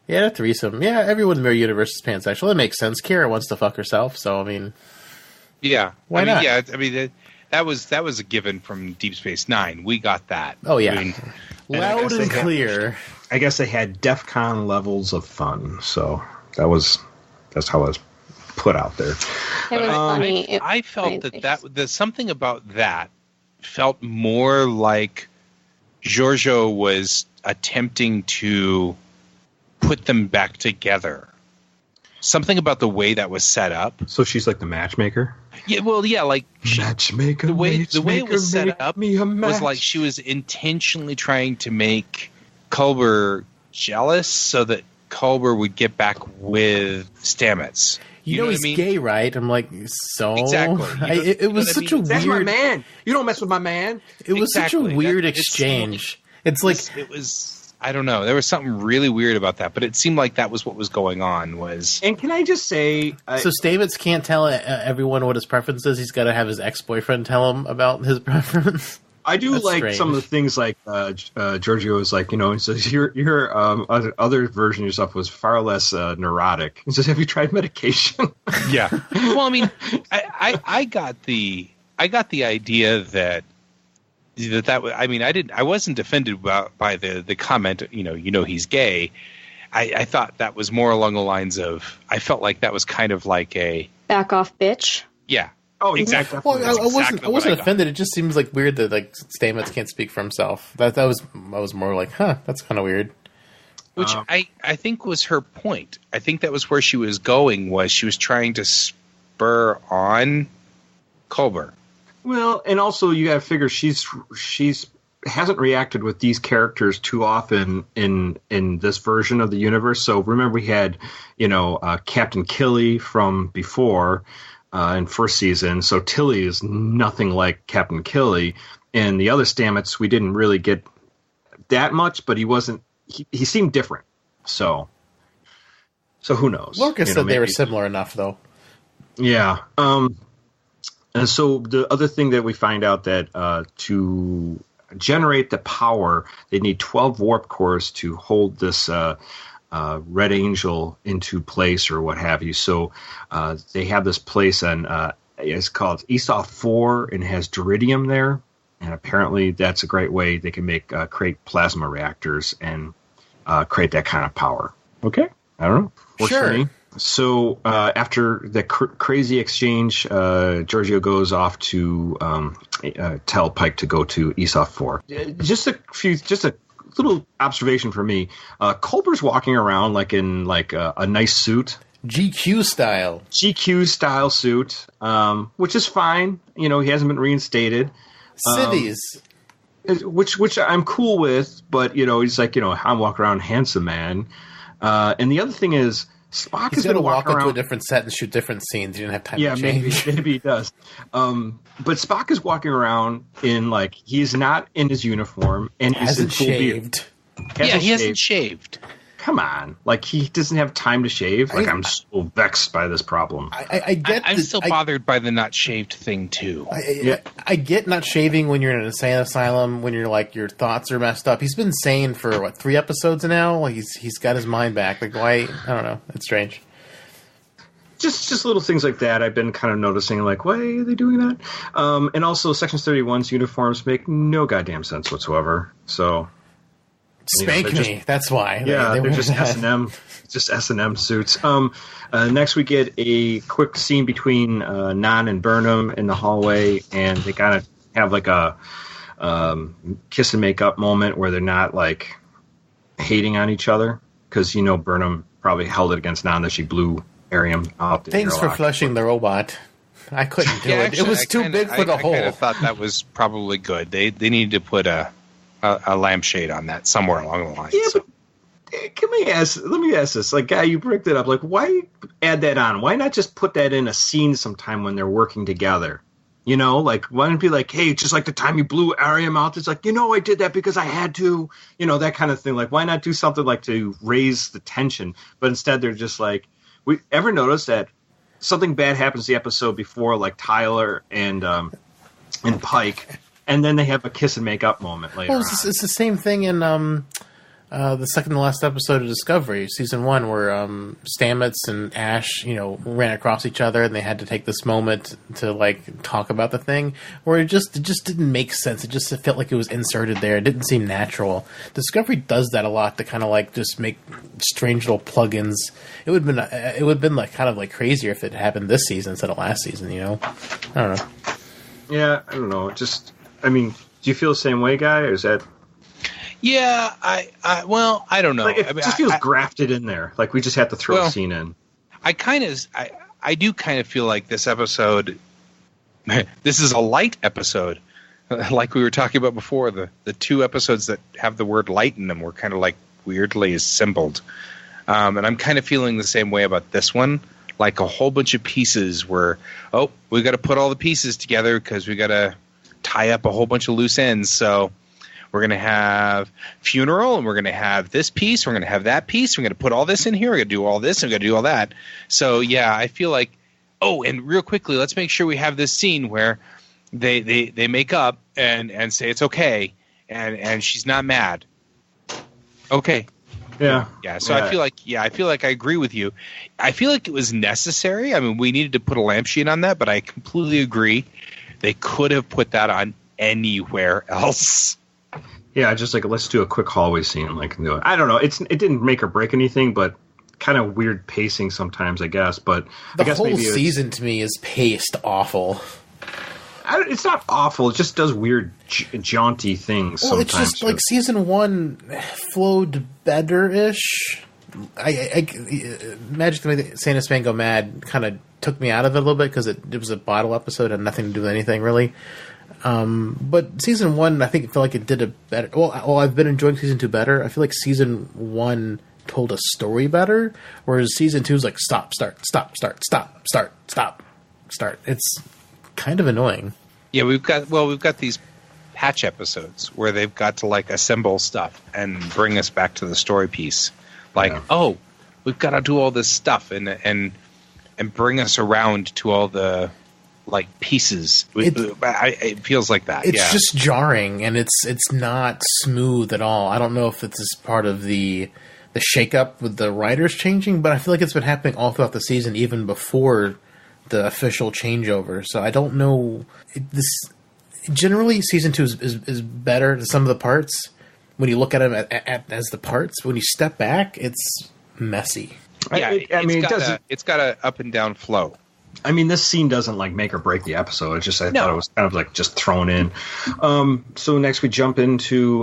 [SPEAKER 2] Yeah, a threesome. Yeah, everyone in their universe is pansexual. It makes sense. Kira wants to fuck herself, so I mean,
[SPEAKER 5] yeah,
[SPEAKER 2] why not?
[SPEAKER 5] Yeah, I mean that was a given from Deep Space Nine. We got that.
[SPEAKER 2] Oh yeah,
[SPEAKER 5] I mean,
[SPEAKER 2] loud and clear.
[SPEAKER 3] I guess they had DEF CON levels of fun, so that's how it was put out there.
[SPEAKER 4] It was funny.
[SPEAKER 5] I felt that something about that felt more like Giorgio was attempting to put them back together. Something about the way that was set up.
[SPEAKER 3] So she's like the matchmaker?
[SPEAKER 5] Yeah, well, yeah, like
[SPEAKER 3] matchmaker.
[SPEAKER 5] The way it was set up was like she was intentionally trying to make Culber jealous so that Culber would get back with Stamets.
[SPEAKER 2] You know he's gay, right? I'm like, so
[SPEAKER 5] exactly.
[SPEAKER 2] It was such a weird.
[SPEAKER 3] That's my man. You don't mess with my man.
[SPEAKER 2] It was such a weird exchange. It's like
[SPEAKER 5] it was. I don't know. There was something really weird about that, but it seemed like that was what was going on. And
[SPEAKER 3] can I just say,
[SPEAKER 2] so Stamets can't tell everyone what his preference is. He's got to have his ex-boyfriend tell him about his preference.
[SPEAKER 3] I do That's like strange. Some of the things like Giorgio is like, he says your other version of yourself was far less neurotic. He says, have you tried medication?
[SPEAKER 5] Yeah. Well, I mean, I got the idea that I mean, I wasn't offended by the comment. He's gay. I thought that was more along the lines of I felt like that was kind of like a back
[SPEAKER 4] off, bitch.
[SPEAKER 5] Yeah.
[SPEAKER 3] Oh, exactly.
[SPEAKER 2] Well, I wasn't offended. It just seems like weird that like Stamets can't speak for himself. I was more like, that's kind of weird.
[SPEAKER 5] Which I think was her point. I think that was where she was going. Was she was trying to spur on Culber.
[SPEAKER 3] Well, and also you got to figure she's hasn't reacted with these characters too often in this version of the universe. So remember we had Captain Killy from before. In first season, so Tilly is nothing like Captain Killy, and the other Stamets we didn't really get that much, but he wasn't. He seemed different. So who knows?
[SPEAKER 2] Lorca said they were similar enough, though.
[SPEAKER 3] Yeah. And so the other thing that we find out that to generate the power, they need 12 warp cores to hold this. Red Angel into place or what have you. So they have this place on it's called ESOF 4 and has Duridium there. And apparently that's a great way they can create plasma reactors and create that kind of power. Okay. I don't know. Works
[SPEAKER 2] sure.
[SPEAKER 3] For me. So after the crazy exchange, Giorgio goes off to tell Pike to go to ESOF 4. Just a little observation for me. Culber's walking around like in a nice suit.
[SPEAKER 2] GQ style.
[SPEAKER 3] GQ style suit, which is fine. You know, he hasn't been reinstated.
[SPEAKER 2] Cities.
[SPEAKER 3] Which I'm cool with, but, you know, he's like, you know, I'm walking around handsome man. And the other thing is, Spock is going to walk around
[SPEAKER 2] into a different set and shoot different scenes. You didn't have time to
[SPEAKER 3] Yeah,
[SPEAKER 2] change.
[SPEAKER 3] maybe he does. But Spock is walking around in, like, he's not in his uniform. And he's
[SPEAKER 2] hasn't shaved.
[SPEAKER 5] He hasn't shaved.
[SPEAKER 3] Come on. Like, he doesn't have time to shave. Like, I'm so vexed by this problem.
[SPEAKER 5] I'm still bothered by the not shaved thing, too.
[SPEAKER 2] I get not shaving when you're in an insane asylum, when you're, like, your thoughts are messed up. He's been sane for, 3 episodes now? Like, he's got his mind back. Like, why? I don't know. It's strange.
[SPEAKER 3] Just little things like that I've been kind of noticing, like, why are they doing that? And also, Section 31's uniforms make no goddamn sense whatsoever. So...
[SPEAKER 2] Spank me. That's why.
[SPEAKER 3] Yeah, they're just S&M, S&M suits. Next, we get a quick scene between Nan and Burnham in the hallway, and they kind of have like a kiss and make up moment where they're not like hating on each other, because you know Burnham probably held it against Nan that she blew Arium out.
[SPEAKER 2] Thanks for flushing the robot. I couldn't do it.
[SPEAKER 5] Actually,
[SPEAKER 2] it was too big for the hole.
[SPEAKER 5] I kind of thought that was probably good. They needed to put a lampshade on that somewhere along the line.
[SPEAKER 3] Yeah, but let me ask this. Like, Guy, you bricked it up. Like, why add that on? Why not just put that in a scene sometime when they're working together? You know, like, why don't it be like, hey, just like the time you blew Arium out, it's like, you know, I did that because I had to, you know, that kind of thing. Like, why not do something like to raise the tension? But instead they're just like, we ever notice that something bad happens the episode before, like Tyler and Pike, and then they have a kiss and make up moment later.
[SPEAKER 2] Well, it's the same thing in the second to last episode of Discovery, season 1, where Stamets and Ash, you know, ran across each other, and they had to take this moment to like talk about the thing. Where it just didn't make sense. It just felt like it was inserted there. It didn't seem natural. Discovery does that a lot to kind of like just make strange little plugins. It would have been like kind of like crazier if it happened this season instead of last season. You know, I don't know.
[SPEAKER 3] Yeah, I don't know. I mean, do you feel the same way, Guy? Or is that?
[SPEAKER 5] Yeah, well, I don't know.
[SPEAKER 3] Like, it just feels grafted in there. Like we just had to throw a scene in.
[SPEAKER 5] I do kind of feel like this episode, this is a light episode. Like we were talking about before, the 2 episodes that have the word light in them were kind of like weirdly assembled. And I'm kind of feeling the same way about this one. Like a whole bunch of pieces where, we got to put all the pieces together because we got to tie up a whole bunch of loose ends. So we're going to have funeral, and we're going to have this piece, we're going to have that piece, we're going to put all this in here, we're going to do all this, and we're going to do all that. So yeah, I feel like, and real quickly, let's make sure we have this scene where they make up and say it's okay, and she's not mad. Okay.
[SPEAKER 3] Yeah.
[SPEAKER 5] Yeah. So I feel like I agree with you. I feel like it was necessary. I mean, we needed to put a lampshade on that, but I completely agree. They could have put that on anywhere else.
[SPEAKER 3] Yeah, just like let's do a quick hallway scene. Like, I don't know. It didn't make or break anything, but kind of weird pacing sometimes, I guess. But
[SPEAKER 2] the
[SPEAKER 3] I guess
[SPEAKER 2] whole
[SPEAKER 3] maybe
[SPEAKER 2] season to me is paced awful.
[SPEAKER 3] It's not awful. It just does weird, jaunty things.
[SPEAKER 2] Well,
[SPEAKER 3] sometimes.
[SPEAKER 2] it's just like season 1 flowed better-ish. Magic to Make Santa Span Go Mad kind of took me out of it a little bit because it was a bottle episode and nothing to do with anything really. But season 1, I think it felt like it did a better. Well, I've been enjoying season 2 better. I feel like season 1 told a story better, whereas season 2 is like stop, start, stop, start, stop, start, stop, start. It's kind of annoying.
[SPEAKER 5] Yeah, we've got these patch episodes where they've got to like assemble stuff and bring us back to the story piece. Like, we've got to do all this stuff and bring us around to all the like pieces. It feels like that.
[SPEAKER 2] It's just jarring, and it's not smooth at all. I don't know if it's as part of the shakeup with the writers changing, but I feel like it's been happening all throughout the season, even before the official changeover. So I don't know. Generally, season 2 is better to some of the parts when you look at them as the parts. When you step back, it's messy.
[SPEAKER 5] Yeah, it's got a up and down flow.
[SPEAKER 3] I mean, this scene doesn't like make or break the episode. It's just I thought it was kind of like just thrown in. So next we jump into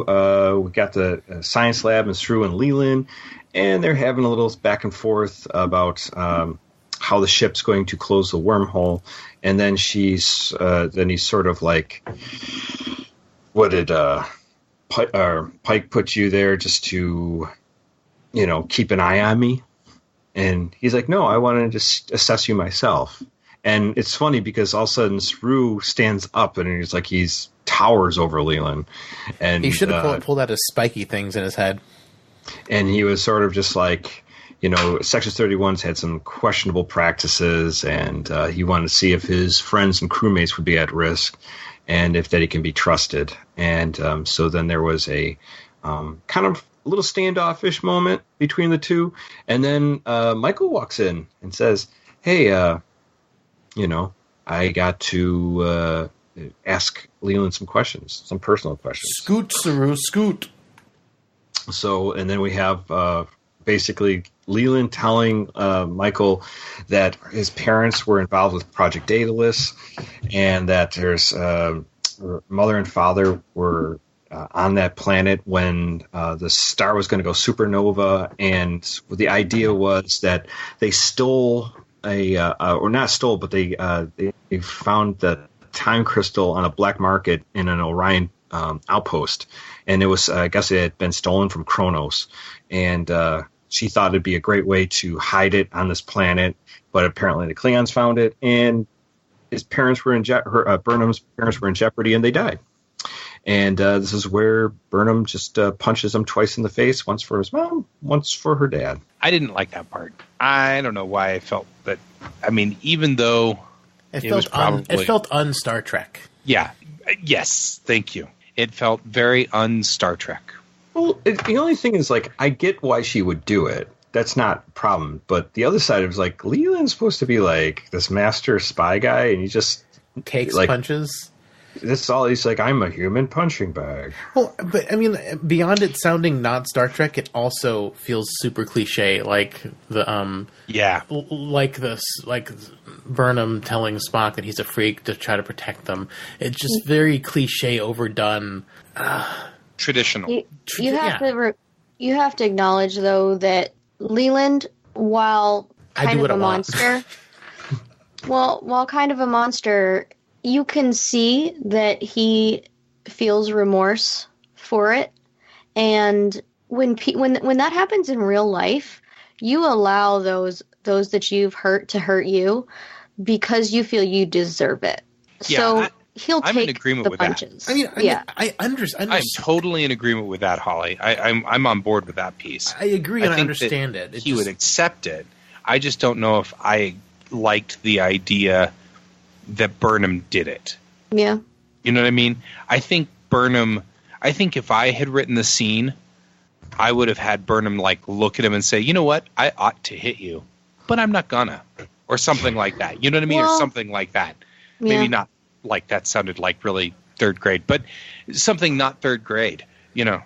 [SPEAKER 3] we got the science lab and Sru and Leland, and they're having a little back and forth about how the ship's going to close the wormhole. And then he's sort of like, what did Pike put you there just to, keep an eye on me? And he's like, no, I wanted to just assess you myself. And it's funny because all of a sudden Saru stands up and he's towers over Leland. And
[SPEAKER 2] he should have pulled out his spiky things in his head.
[SPEAKER 3] And he was sort of just like, Section 31's had some questionable practices, and he wanted to see if his friends and crewmates would be at risk and if that he can be trusted. And so then there was a kind of a little standoffish moment between the two. And then Michael walks in and says, hey, I got to ask Leland some questions, some personal questions.
[SPEAKER 2] Scoot, Saru, scoot.
[SPEAKER 3] So, and then we have basically Leland telling Michael that his parents were involved with Project Daedalus, and that there's mother and father were on that planet when the star was going to go supernova, and the idea was that they stole or not stole, but they found the time crystal on a black market in an Orion outpost, and it was I guess it had been stolen from Kronos, and she thought it'd be a great way to hide it on this planet, but apparently the Klingons found it, and his parents were Burnham's parents were in jeopardy, and they died. And this is where Burnham just punches him twice in the face, once for his mom, once for her dad.
[SPEAKER 5] I didn't like that part. I don't know why I felt that. I mean, even though
[SPEAKER 2] it felt un-Star Trek.
[SPEAKER 5] Yeah. Yes. Thank you. It felt very un-Star Trek.
[SPEAKER 3] Well, the only thing is, like, I get why she would do it. That's not a problem. But the other side is, like, Leland's supposed to be, like, this master spy guy, and he just
[SPEAKER 2] takes
[SPEAKER 3] like,
[SPEAKER 2] punches.
[SPEAKER 3] That's all. He's like, I'm a human punching bag.
[SPEAKER 2] Well, but I mean, beyond it sounding not Star Trek, it also feels super cliche, like the like Burnham telling Spock that he's a freak to try to protect them. It's just very cliche, overdone,
[SPEAKER 5] traditional.
[SPEAKER 4] You have to acknowledge, though, that Leland, while kind of a monster, while kind of a monster, you can see that he feels remorse for it, and when that happens in real life, you allow those that you've hurt to hurt you because you feel you deserve it. Yeah, so he'll take the punches.
[SPEAKER 2] That. I understand.
[SPEAKER 5] I'm totally in agreement with that, Holly. I'm on board with that piece.
[SPEAKER 2] I agree, and I understand it.
[SPEAKER 5] He would accept it. I just don't know if I liked the idea that Burnham did it.
[SPEAKER 4] Yeah.
[SPEAKER 5] You know what I mean? I think if I had written the scene, I would have had Burnham like look at him and say, you know what? I ought to hit you, but I'm not gonna. Or something like that. You know what I mean? Or something like that. Yeah. Maybe not like that sounded like really third grade, but something not third grade, you know.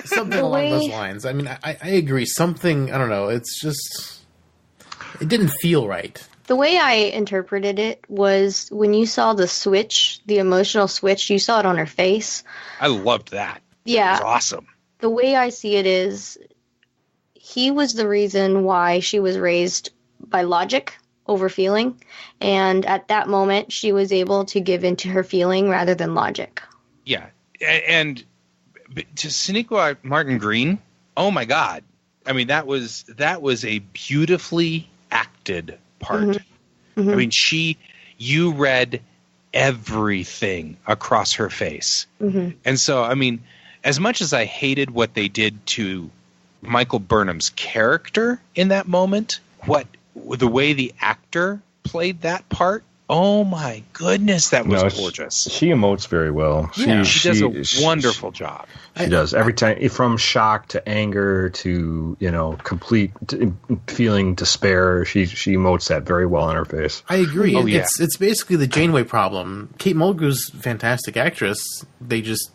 [SPEAKER 2] Something along those lines. I mean, I agree. Something, I don't know, it's just, it didn't feel right.
[SPEAKER 4] The way I interpreted it was when you saw the switch, the emotional switch, you saw it on her face.
[SPEAKER 5] I loved that.
[SPEAKER 4] Yeah.
[SPEAKER 5] It was awesome.
[SPEAKER 4] The way I see it is he was the reason why she was raised by logic over feeling. And at that moment, she was able to give into her feeling rather than logic. Yeah.
[SPEAKER 5] And to Sonequa Martin Green, oh my God. I mean, that was a beautifully acted part. Mm-hmm. Mm-hmm. I mean, you read everything across her face. Mm-hmm. And so, I mean, as much as I hated what they did to Michael Burnham's character in that moment, the way the actor played that part, oh my goodness, that was gorgeous.
[SPEAKER 3] She emotes very well.
[SPEAKER 5] Yeah, she does a wonderful job.
[SPEAKER 3] She does. Every time, from shock to anger to, complete feeling despair, she emotes that very well on her face.
[SPEAKER 2] I agree. Oh, yeah. It's basically the Janeway problem. Kate Mulgrew's a fantastic actress. They just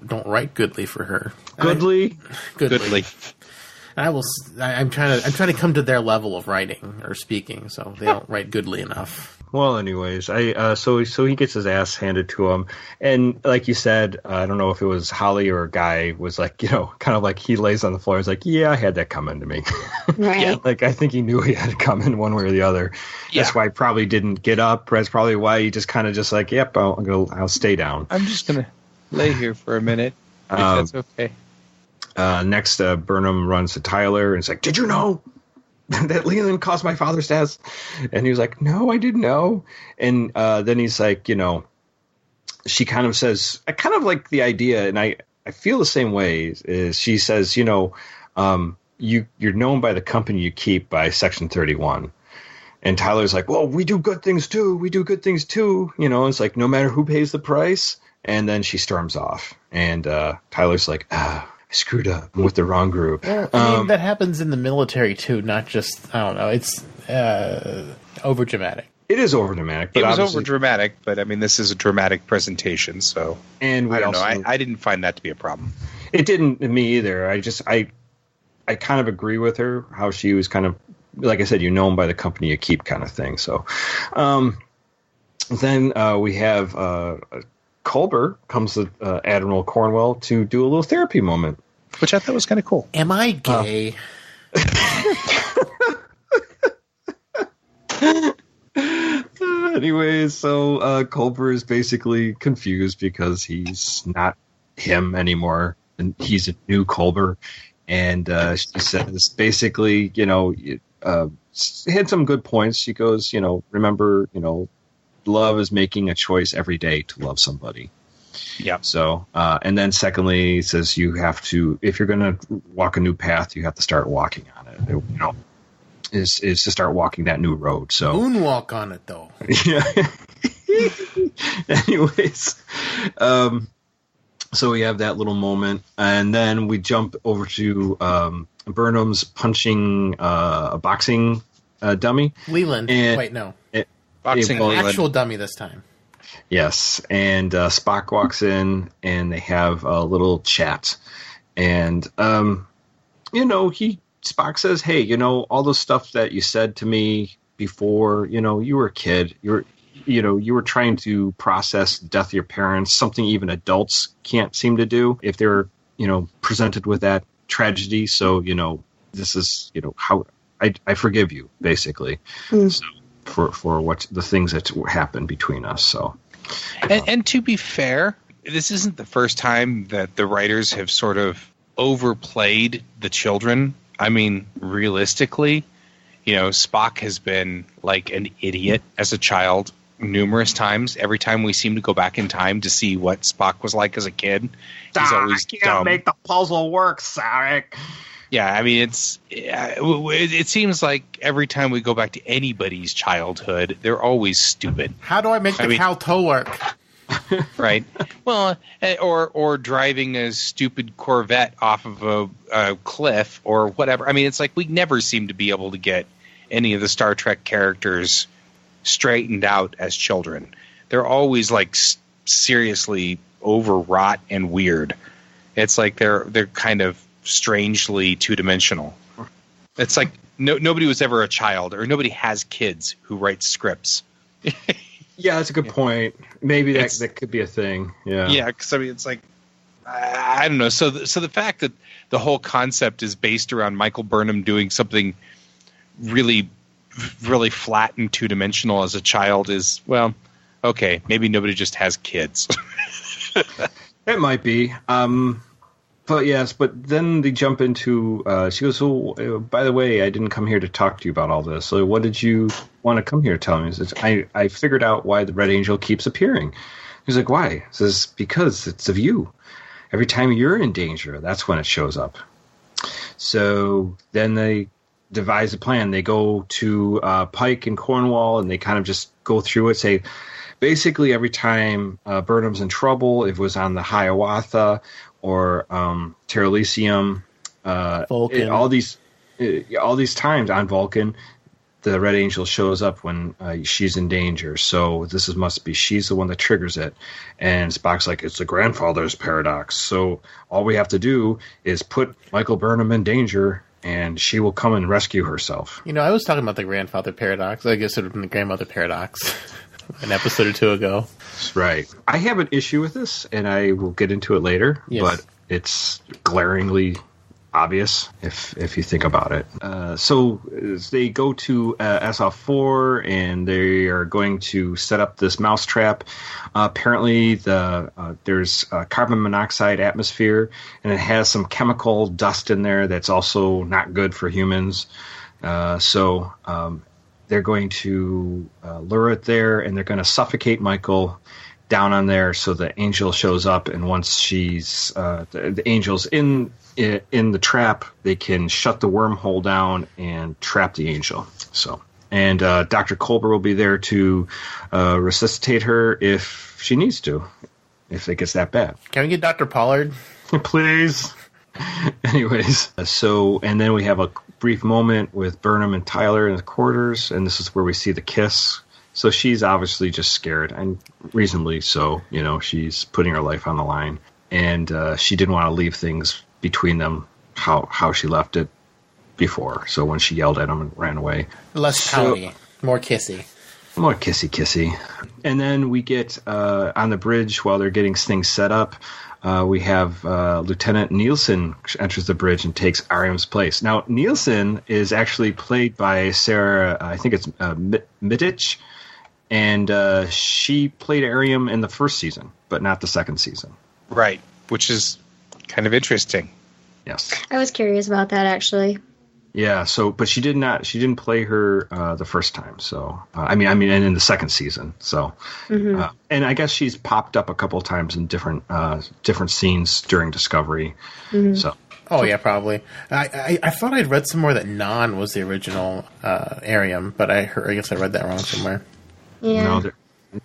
[SPEAKER 2] don't write goodly for her.
[SPEAKER 3] Goodly.
[SPEAKER 2] I'm trying to come to their level of writing or speaking, so they don't write goodly enough.
[SPEAKER 3] Well, anyways, so he gets his ass handed to him, and like you said, I don't know if it was Holly or a guy was like, kind of like he lays on the floor. He's like, yeah, I had that coming to me.
[SPEAKER 4] Right.
[SPEAKER 3] Yeah, like I think he knew he had it coming one way or the other. Yeah. That's why he probably didn't get up. That's probably why he just kind of just like, yep, I'll stay down.
[SPEAKER 5] I'm just gonna lay here for a minute. If that's okay.
[SPEAKER 3] Next, Burnham runs to Tyler and it's like, did you know that Leland caused my father's death? And he was like, no, I didn't know. And then he's like, she kind of says, I kind of like the idea, and I feel the same way, is she says, you're known by the company you keep by Section 31. And Tyler's like, well, we do good things too. It's like, no matter who pays the price. And then she storms off. And Tyler's like, I screwed up. I'm with the wrong group.
[SPEAKER 2] Well, I mean, that happens in the military too, not just, I don't know, it's overdramatic.
[SPEAKER 3] It is overdramatic.
[SPEAKER 5] It was overdramatic, but I mean, this is a dramatic presentation, so
[SPEAKER 3] and
[SPEAKER 5] I don't know. I didn't find that to be a problem.
[SPEAKER 3] It didn't me either. I kind of agree with her, how she was kind of, like I said, known by the company you keep kind of thing. So then we have Culber comes to Admiral Cornwell to do a little therapy moment,
[SPEAKER 5] which I thought was kind of cool.
[SPEAKER 2] Am I gay?
[SPEAKER 3] Anyways, so Culber is basically confused because he's not him anymore, and he's a new Culber. And she says basically, had some good points. She goes, remember, love is making a choice every day to love somebody.
[SPEAKER 5] Yeah.
[SPEAKER 3] So, and then secondly, says you have to, if you're going to walk a new path, you have to start walking on it. Is to start walking that new road. So
[SPEAKER 2] moonwalk on it, though.
[SPEAKER 3] Yeah. Anyways, so we have that little moment, and then we jump over to Burnham's punching a boxing dummy.
[SPEAKER 2] Leland. Wait, no.
[SPEAKER 5] Boxing
[SPEAKER 2] actual dummy this time.
[SPEAKER 3] Yes, and Spock walks in, and they have a little chat, and Spock says, hey, all the stuff that you said to me before, you were a kid, you were trying to process the death of your parents, something even adults can't seem to do if they're, presented with that tragedy. So, this is, how I forgive you, basically. So, for what the things that happened between us. So,
[SPEAKER 5] and to be fair, this isn't the first time that the writers have sort of overplayed the children. I mean, realistically, Spock has been like an idiot as a child numerous times. Every time we seem to go back in time to see what Spock was like as a kid, he's always dumb. I can't
[SPEAKER 3] make the puzzle work, Sarek.
[SPEAKER 5] Yeah, I mean, it seems like every time we go back to anybody's childhood, they're always stupid.
[SPEAKER 2] How do I make the cow toe work?
[SPEAKER 5] Right. Well, or driving a stupid Corvette off of a cliff or whatever. I mean, it's like we never seem to be able to get any of the Star Trek characters straightened out as children. They're always like seriously overwrought and weird. It's like they're kind of strangely two-dimensional. It's like nobody was ever a child, or nobody has kids who write scripts.
[SPEAKER 3] Yeah, that's a good point. Maybe that could be a thing. Yeah.
[SPEAKER 5] Yeah, because I mean, it's like I don't know. So the fact that the whole concept is based around Michael Burnham doing something really, really flat and two-dimensional as a child is, well, okay. Maybe nobody just has kids.
[SPEAKER 3] It might be. But yes, but then they jump into, she goes, oh, by the way, I didn't come here to talk to you about all this. So what did you want to come here to tell me? He says, I figured out why the Red Angel keeps appearing. He's like, why? He says, because it's of you. Every time you're in danger, that's when it shows up. So then they devise a plan. They go to Pike and Cornwall, and they kind of just go through it, say, basically every time Burnham's in trouble, if it was on the Hiawatha or Terralisium, all these times on Vulcan, the Red Angel shows up when she's in danger. So she's the one that triggers it. And Spock's like, it's the grandfather's paradox. So all we have to do is put Michael Burnham in danger, and she will come and rescue herself.
[SPEAKER 2] You know, I was talking about the grandfather paradox. I guess it would have been the grandmother paradox an episode or two ago.
[SPEAKER 3] Right. I have an issue with this, and I will get into it later, but it's glaringly obvious if you think about it. So they go to SL4, and they are going to set up this mousetrap. Apparently, there's carbon monoxide atmosphere, and it has some chemical dust in there that's also not good for humans. So they're going to lure it there, and they're going to suffocate Michael down on there. So the angel shows up, and once she's the angel's in the trap, they can shut the wormhole down and trap the angel. So, and Dr. Colbert will be there to resuscitate her if she needs to, if it gets that bad.
[SPEAKER 2] Can we get Dr. Pollard?
[SPEAKER 3] Please. Anyways, so, and then we have a brief moment with Burnham and Tyler in the quarters, and this is where we see the kiss. So she's obviously just scared, and reasonably so. You know, she's putting her life on the line, and she didn't want to leave things between them how she left it before. So when she yelled at him and ran away.
[SPEAKER 2] Less pouty, more kissy.
[SPEAKER 3] More kissy. And then we get on the bridge while they're getting things set up. We have Lieutenant Nielsen enters the bridge and takes Ariam's place. Now, Nielsen is actually played by Sarah, I think it's Middich, and she played Ariam in the first season, but not the second season.
[SPEAKER 5] Right, which is kind of interesting.
[SPEAKER 3] Yes.
[SPEAKER 4] I was curious about that, actually.
[SPEAKER 3] Yeah, so, but she didn't play her the first time, so, I mean, and in the second season, so, and I guess she's popped up a couple of times in different scenes during Discovery, so.
[SPEAKER 2] Oh, yeah, probably. I thought I'd read somewhere that Non was the original Ariam, but I guess I read that wrong somewhere.
[SPEAKER 4] Yeah.
[SPEAKER 3] No,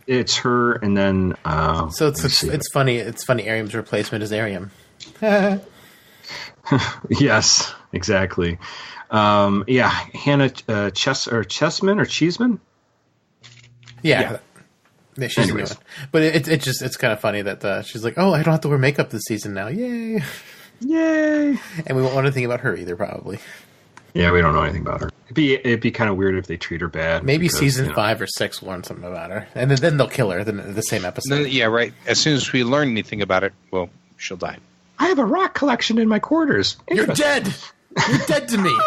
[SPEAKER 3] it's her, and then,
[SPEAKER 2] so it's funny, Ariam's replacement is Ariam.
[SPEAKER 3] Yes, exactly. Hannah Cheesman?
[SPEAKER 2] Yeah, she's a new one. But it's kind of funny that she's like, oh, I don't have to wear makeup this season now. Yay! And we won't know anything about her either, probably.
[SPEAKER 3] Yeah, we don't know anything about her. It'd be kind of weird if they treat her bad.
[SPEAKER 2] Maybe because, season 5 or 6 learn something about her, and then they'll kill her in the same episode.
[SPEAKER 5] Yeah, right. As soon as we learn anything about it, well, she'll die.
[SPEAKER 3] I have a rock collection in my quarters.
[SPEAKER 2] You're dead. You're dead to me.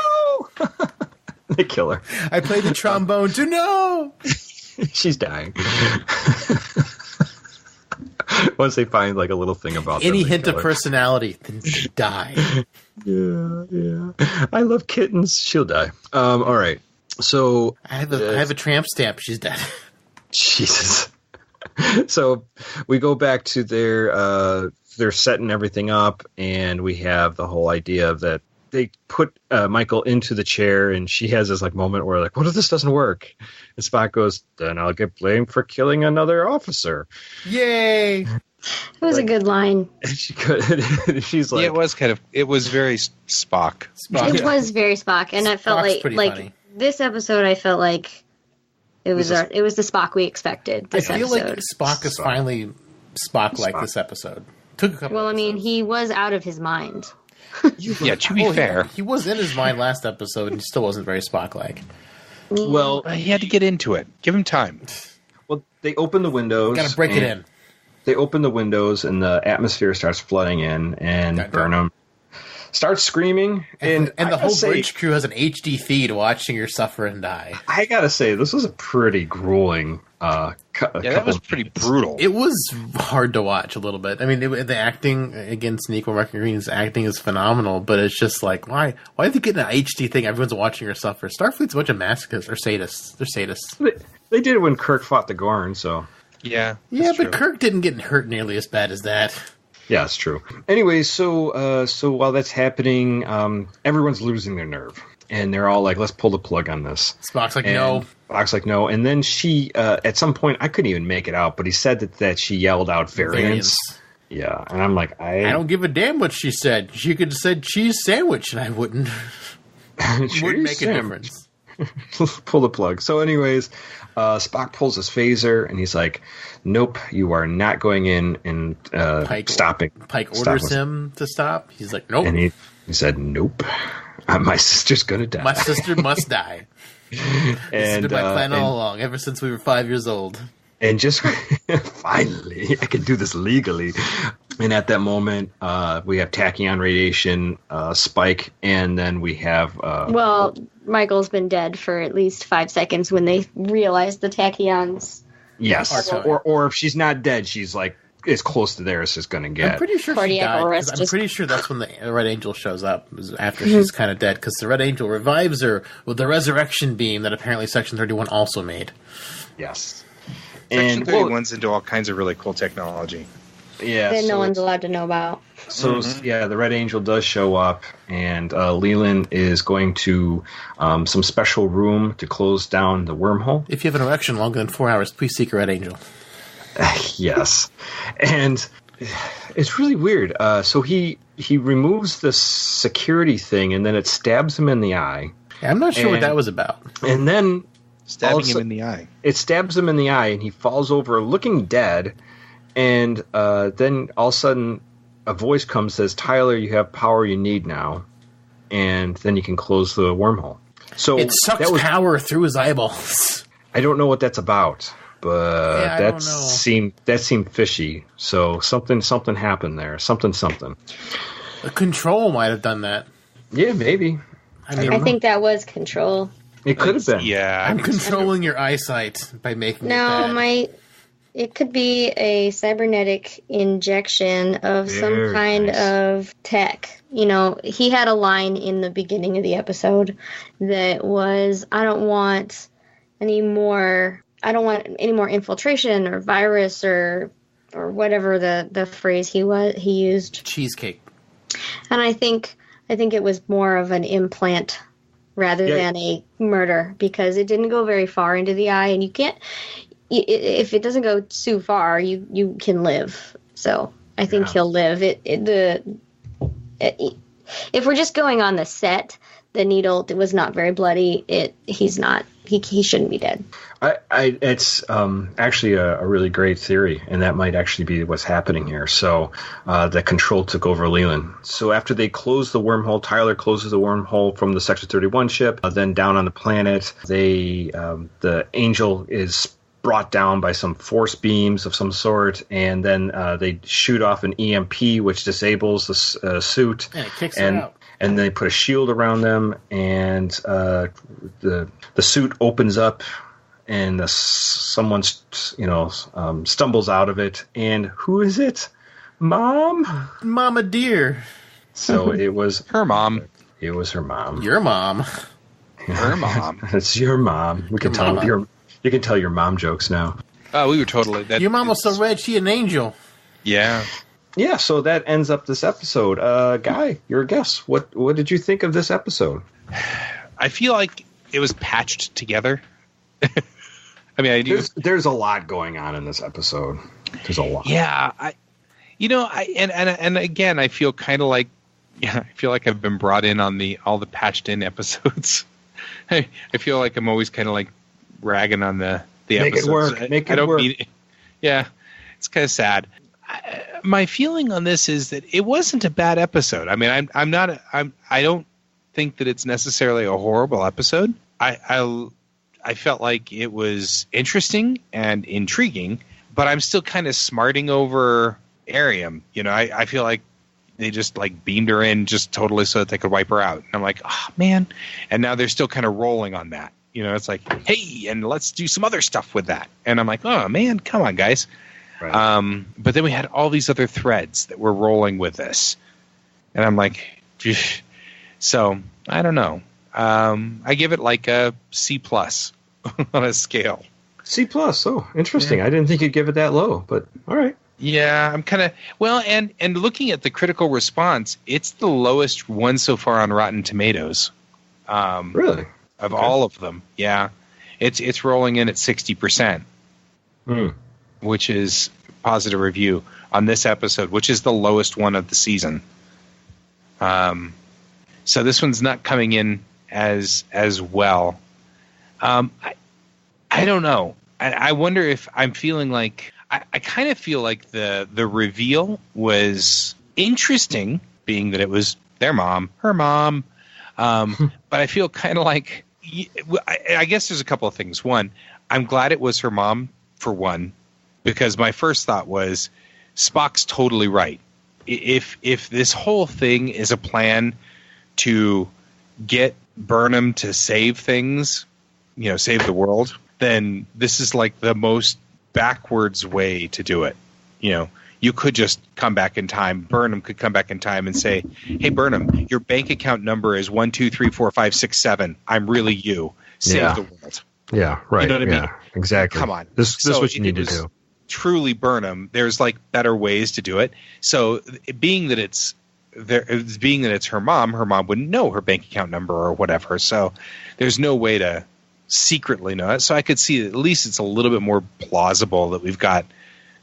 [SPEAKER 3] They kill her.
[SPEAKER 2] I play the trombone to know.
[SPEAKER 3] She's dying. Once they find like a little thing about
[SPEAKER 2] any
[SPEAKER 3] them,
[SPEAKER 2] hint of personality, then die.
[SPEAKER 3] Yeah. I love kittens. She'll die. All right. So
[SPEAKER 2] I have a tramp stamp. She's dead.
[SPEAKER 3] Jesus. So we go back to they're setting everything up, and we have the whole idea of that they put Michael into the chair, and she has this like moment where like, what if this doesn't work? And Spock goes, then I'll get blamed for killing another officer.
[SPEAKER 2] Yay!
[SPEAKER 4] It was a good line.
[SPEAKER 3] She's like,
[SPEAKER 5] yeah, it was very Spock.
[SPEAKER 4] It was very Spock, and I felt like
[SPEAKER 2] funny.
[SPEAKER 4] This episode, I felt like it was the Spock we expected.
[SPEAKER 2] I feel like Spock is finally Spock-like this episode. Took a couple.
[SPEAKER 4] Well, I mean, he was out of his mind.
[SPEAKER 5] Yeah, to be fair,
[SPEAKER 2] he was in his mind last episode, and he still wasn't very Spock-like.
[SPEAKER 3] Well,
[SPEAKER 5] he had to get into it. Give him time.
[SPEAKER 3] Well, they open the windows.
[SPEAKER 2] Got to break it in.
[SPEAKER 3] They open the windows, and the atmosphere starts flooding in, and Burnham starts screaming. And
[SPEAKER 2] the whole bridge crew has an HD feed watching her suffer and die.
[SPEAKER 3] I gotta say, this was a pretty grueling.
[SPEAKER 5] That was pretty brutal.
[SPEAKER 2] It was hard to watch a little bit. I mean, the acting against Nico Green's acting is phenomenal, but it's just like, why are they getting an HD thing? Everyone's watching her suffer. Starfleet's a bunch of masochists or sadists. They're sadists.
[SPEAKER 3] They did it when Kirk fought the Gorn, so.
[SPEAKER 5] Yeah,
[SPEAKER 2] but
[SPEAKER 5] true.
[SPEAKER 2] Kirk didn't get hurt nearly as bad as that.
[SPEAKER 3] Yeah, it's true. Anyway, so while that's happening, everyone's losing their nerve. And they're all like, let's pull the plug on this.
[SPEAKER 2] Spock's like, no.
[SPEAKER 3] Spock's like, no. And then she, at some point, I couldn't even make it out, but he said that she yelled out variance. Yeah. And I'm like, I
[SPEAKER 2] don't give a damn what she said. She could have said cheese sandwich, and I wouldn't. Wouldn't make a difference.
[SPEAKER 3] Pull the plug. So anyways, Spock pulls his phaser, and he's like, nope, you are not going in and stopping.
[SPEAKER 2] Pike orders him to stop. He's like, nope.
[SPEAKER 3] And he said, nope. My sister's gonna die.
[SPEAKER 2] My sister must die. This has been my plan all along, ever since we were 5 years old.
[SPEAKER 3] And just finally, I can do this legally. And at that moment, we have tachyon radiation spike, and then we have.
[SPEAKER 4] Michael's been dead for at least 5 seconds when they realize the tachyons.
[SPEAKER 3] Yes, or if she's not dead, she's like as close to there as it's going to get.
[SPEAKER 2] I'm pretty sure she died. I'm pretty sure that's when the Red Angel shows up, after she's kind of dead, because the Red Angel revives her with the resurrection beam that apparently Section 31 also made.
[SPEAKER 3] Yes.
[SPEAKER 5] Section 31's into all kinds of really cool technology.
[SPEAKER 3] Yeah,
[SPEAKER 4] that no one's allowed to know about.
[SPEAKER 3] So, the Red Angel does show up, and Leland is going to some special room to close down the wormhole.
[SPEAKER 2] If you have an erection longer than 4 hours, please seek a Red Angel.
[SPEAKER 3] Yes. And it's really weird. So he removes the security thing, and then it stabs him in the eye.
[SPEAKER 2] Yeah, I'm not sure what that was about.
[SPEAKER 3] And then...
[SPEAKER 5] Stabbing him in the eye.
[SPEAKER 3] It stabs him in the eye, and he falls over looking dead. And then all of a sudden, a voice comes and says, "Tyler, you have power you need now." And then you can close the wormhole. So
[SPEAKER 2] it sucks power through his eyeballs.
[SPEAKER 3] I don't know what that's about, but that seemed fishy. So something happened there. Something.
[SPEAKER 2] The control might have done that.
[SPEAKER 3] Yeah, maybe.
[SPEAKER 4] I think that was control.
[SPEAKER 3] It could have been.
[SPEAKER 5] Yeah,
[SPEAKER 2] I'm controlling your eyesight by making it bad.
[SPEAKER 4] It could be a cybernetic injection of some kind of tech. You know, he had a line in the beginning of the episode that was, I don't want any more infiltration or virus or whatever the phrase he used.
[SPEAKER 2] Cheesecake.
[SPEAKER 4] And I think it was more of an implant rather than a murder, because it didn't go very far into the eye, and you can't. If it doesn't go too far, you can live. So I think he'll live. If we're just going on the set, the needle was not very bloody. He's not. He shouldn't be dead.
[SPEAKER 3] It's actually a really great theory, and that might actually be what's happening here. So the control took over Leland. So after they close the wormhole, Tyler closes the wormhole from the Section 31 ship. Then down on the planet, the Angel is brought down by some force beams of some sort, and then they shoot off an EMP, which disables the suit.
[SPEAKER 2] And it kicks it out.
[SPEAKER 3] And they put a shield around them, and the suit opens up, and someone stumbles out of it. And who is it? Mom?
[SPEAKER 2] Mama dear.
[SPEAKER 3] So it was
[SPEAKER 5] her mom.
[SPEAKER 3] It was her mom.
[SPEAKER 2] Your mom.
[SPEAKER 5] Her mom.
[SPEAKER 3] It's your mom. We can tell you can tell your mom jokes now.
[SPEAKER 5] Oh, we were totally.
[SPEAKER 2] Your mom was so red, she an angel.
[SPEAKER 5] Yeah.
[SPEAKER 3] Yeah, so that ends up this episode. Guy, you're a guest. What did you think of this episode?
[SPEAKER 5] I feel like it was patched together. I mean,
[SPEAKER 3] there's a lot going on in this episode. There's a lot.
[SPEAKER 5] Yeah, and again, I feel kind of like, I feel like I've been brought in on all the patched in episodes. I feel like I'm always kind of like ragging on the episodes.
[SPEAKER 3] Make it work.
[SPEAKER 5] Yeah, it's kind of sad. My feeling on this is that it wasn't a bad episode. I mean, I don't think that it's necessarily a horrible episode. I felt like it was interesting and intriguing, but I'm still kind of smarting over Ariam. You know, I feel like they just like beamed her in just totally so that they could wipe her out. And I'm like, oh man. And now they're still kind of rolling on that. You know, it's like, hey, and let's do some other stuff with that. And I'm like, oh man, come on guys. Right. But then we had all these other threads that were rolling with this. And I'm like, phew. So I don't know. I give it like a C+ on a scale.
[SPEAKER 3] C+. Oh, interesting. Yeah. I didn't think you'd give it that low, but all right.
[SPEAKER 5] Yeah, I'm kind of and looking at the critical response, it's the lowest one so far on Rotten Tomatoes.
[SPEAKER 3] Really?
[SPEAKER 5] Of all of them, yeah, it's rolling in at 60%, which is positive review on this episode, which is the lowest one of the season. So this one's not coming in as well. I don't know. I wonder if I'm feeling like I kind of feel like the reveal was interesting, being that it was their mom, her mom. But I feel kind of like, I guess there's a couple of things. One, I'm glad it was her mom, for one, because my first thought was Spock's totally right. If this whole thing is a plan to get Burnham to save things, save the world, then this is like the most backwards way to do it. You could just come back in time. Burnham could come back in time and say, "Hey, Burnham, your bank account number is 1234567. I'm really you. Save the world."
[SPEAKER 3] Yeah, right.
[SPEAKER 5] You know what I mean?
[SPEAKER 3] Exactly.
[SPEAKER 5] Come on.
[SPEAKER 3] This is what you need to do.
[SPEAKER 5] Truly Burnham. There's like better ways to do it. So being that it's her mom wouldn't know her bank account number or whatever. So there's no way to secretly know it. So I could see at least it's a little bit more plausible that we've got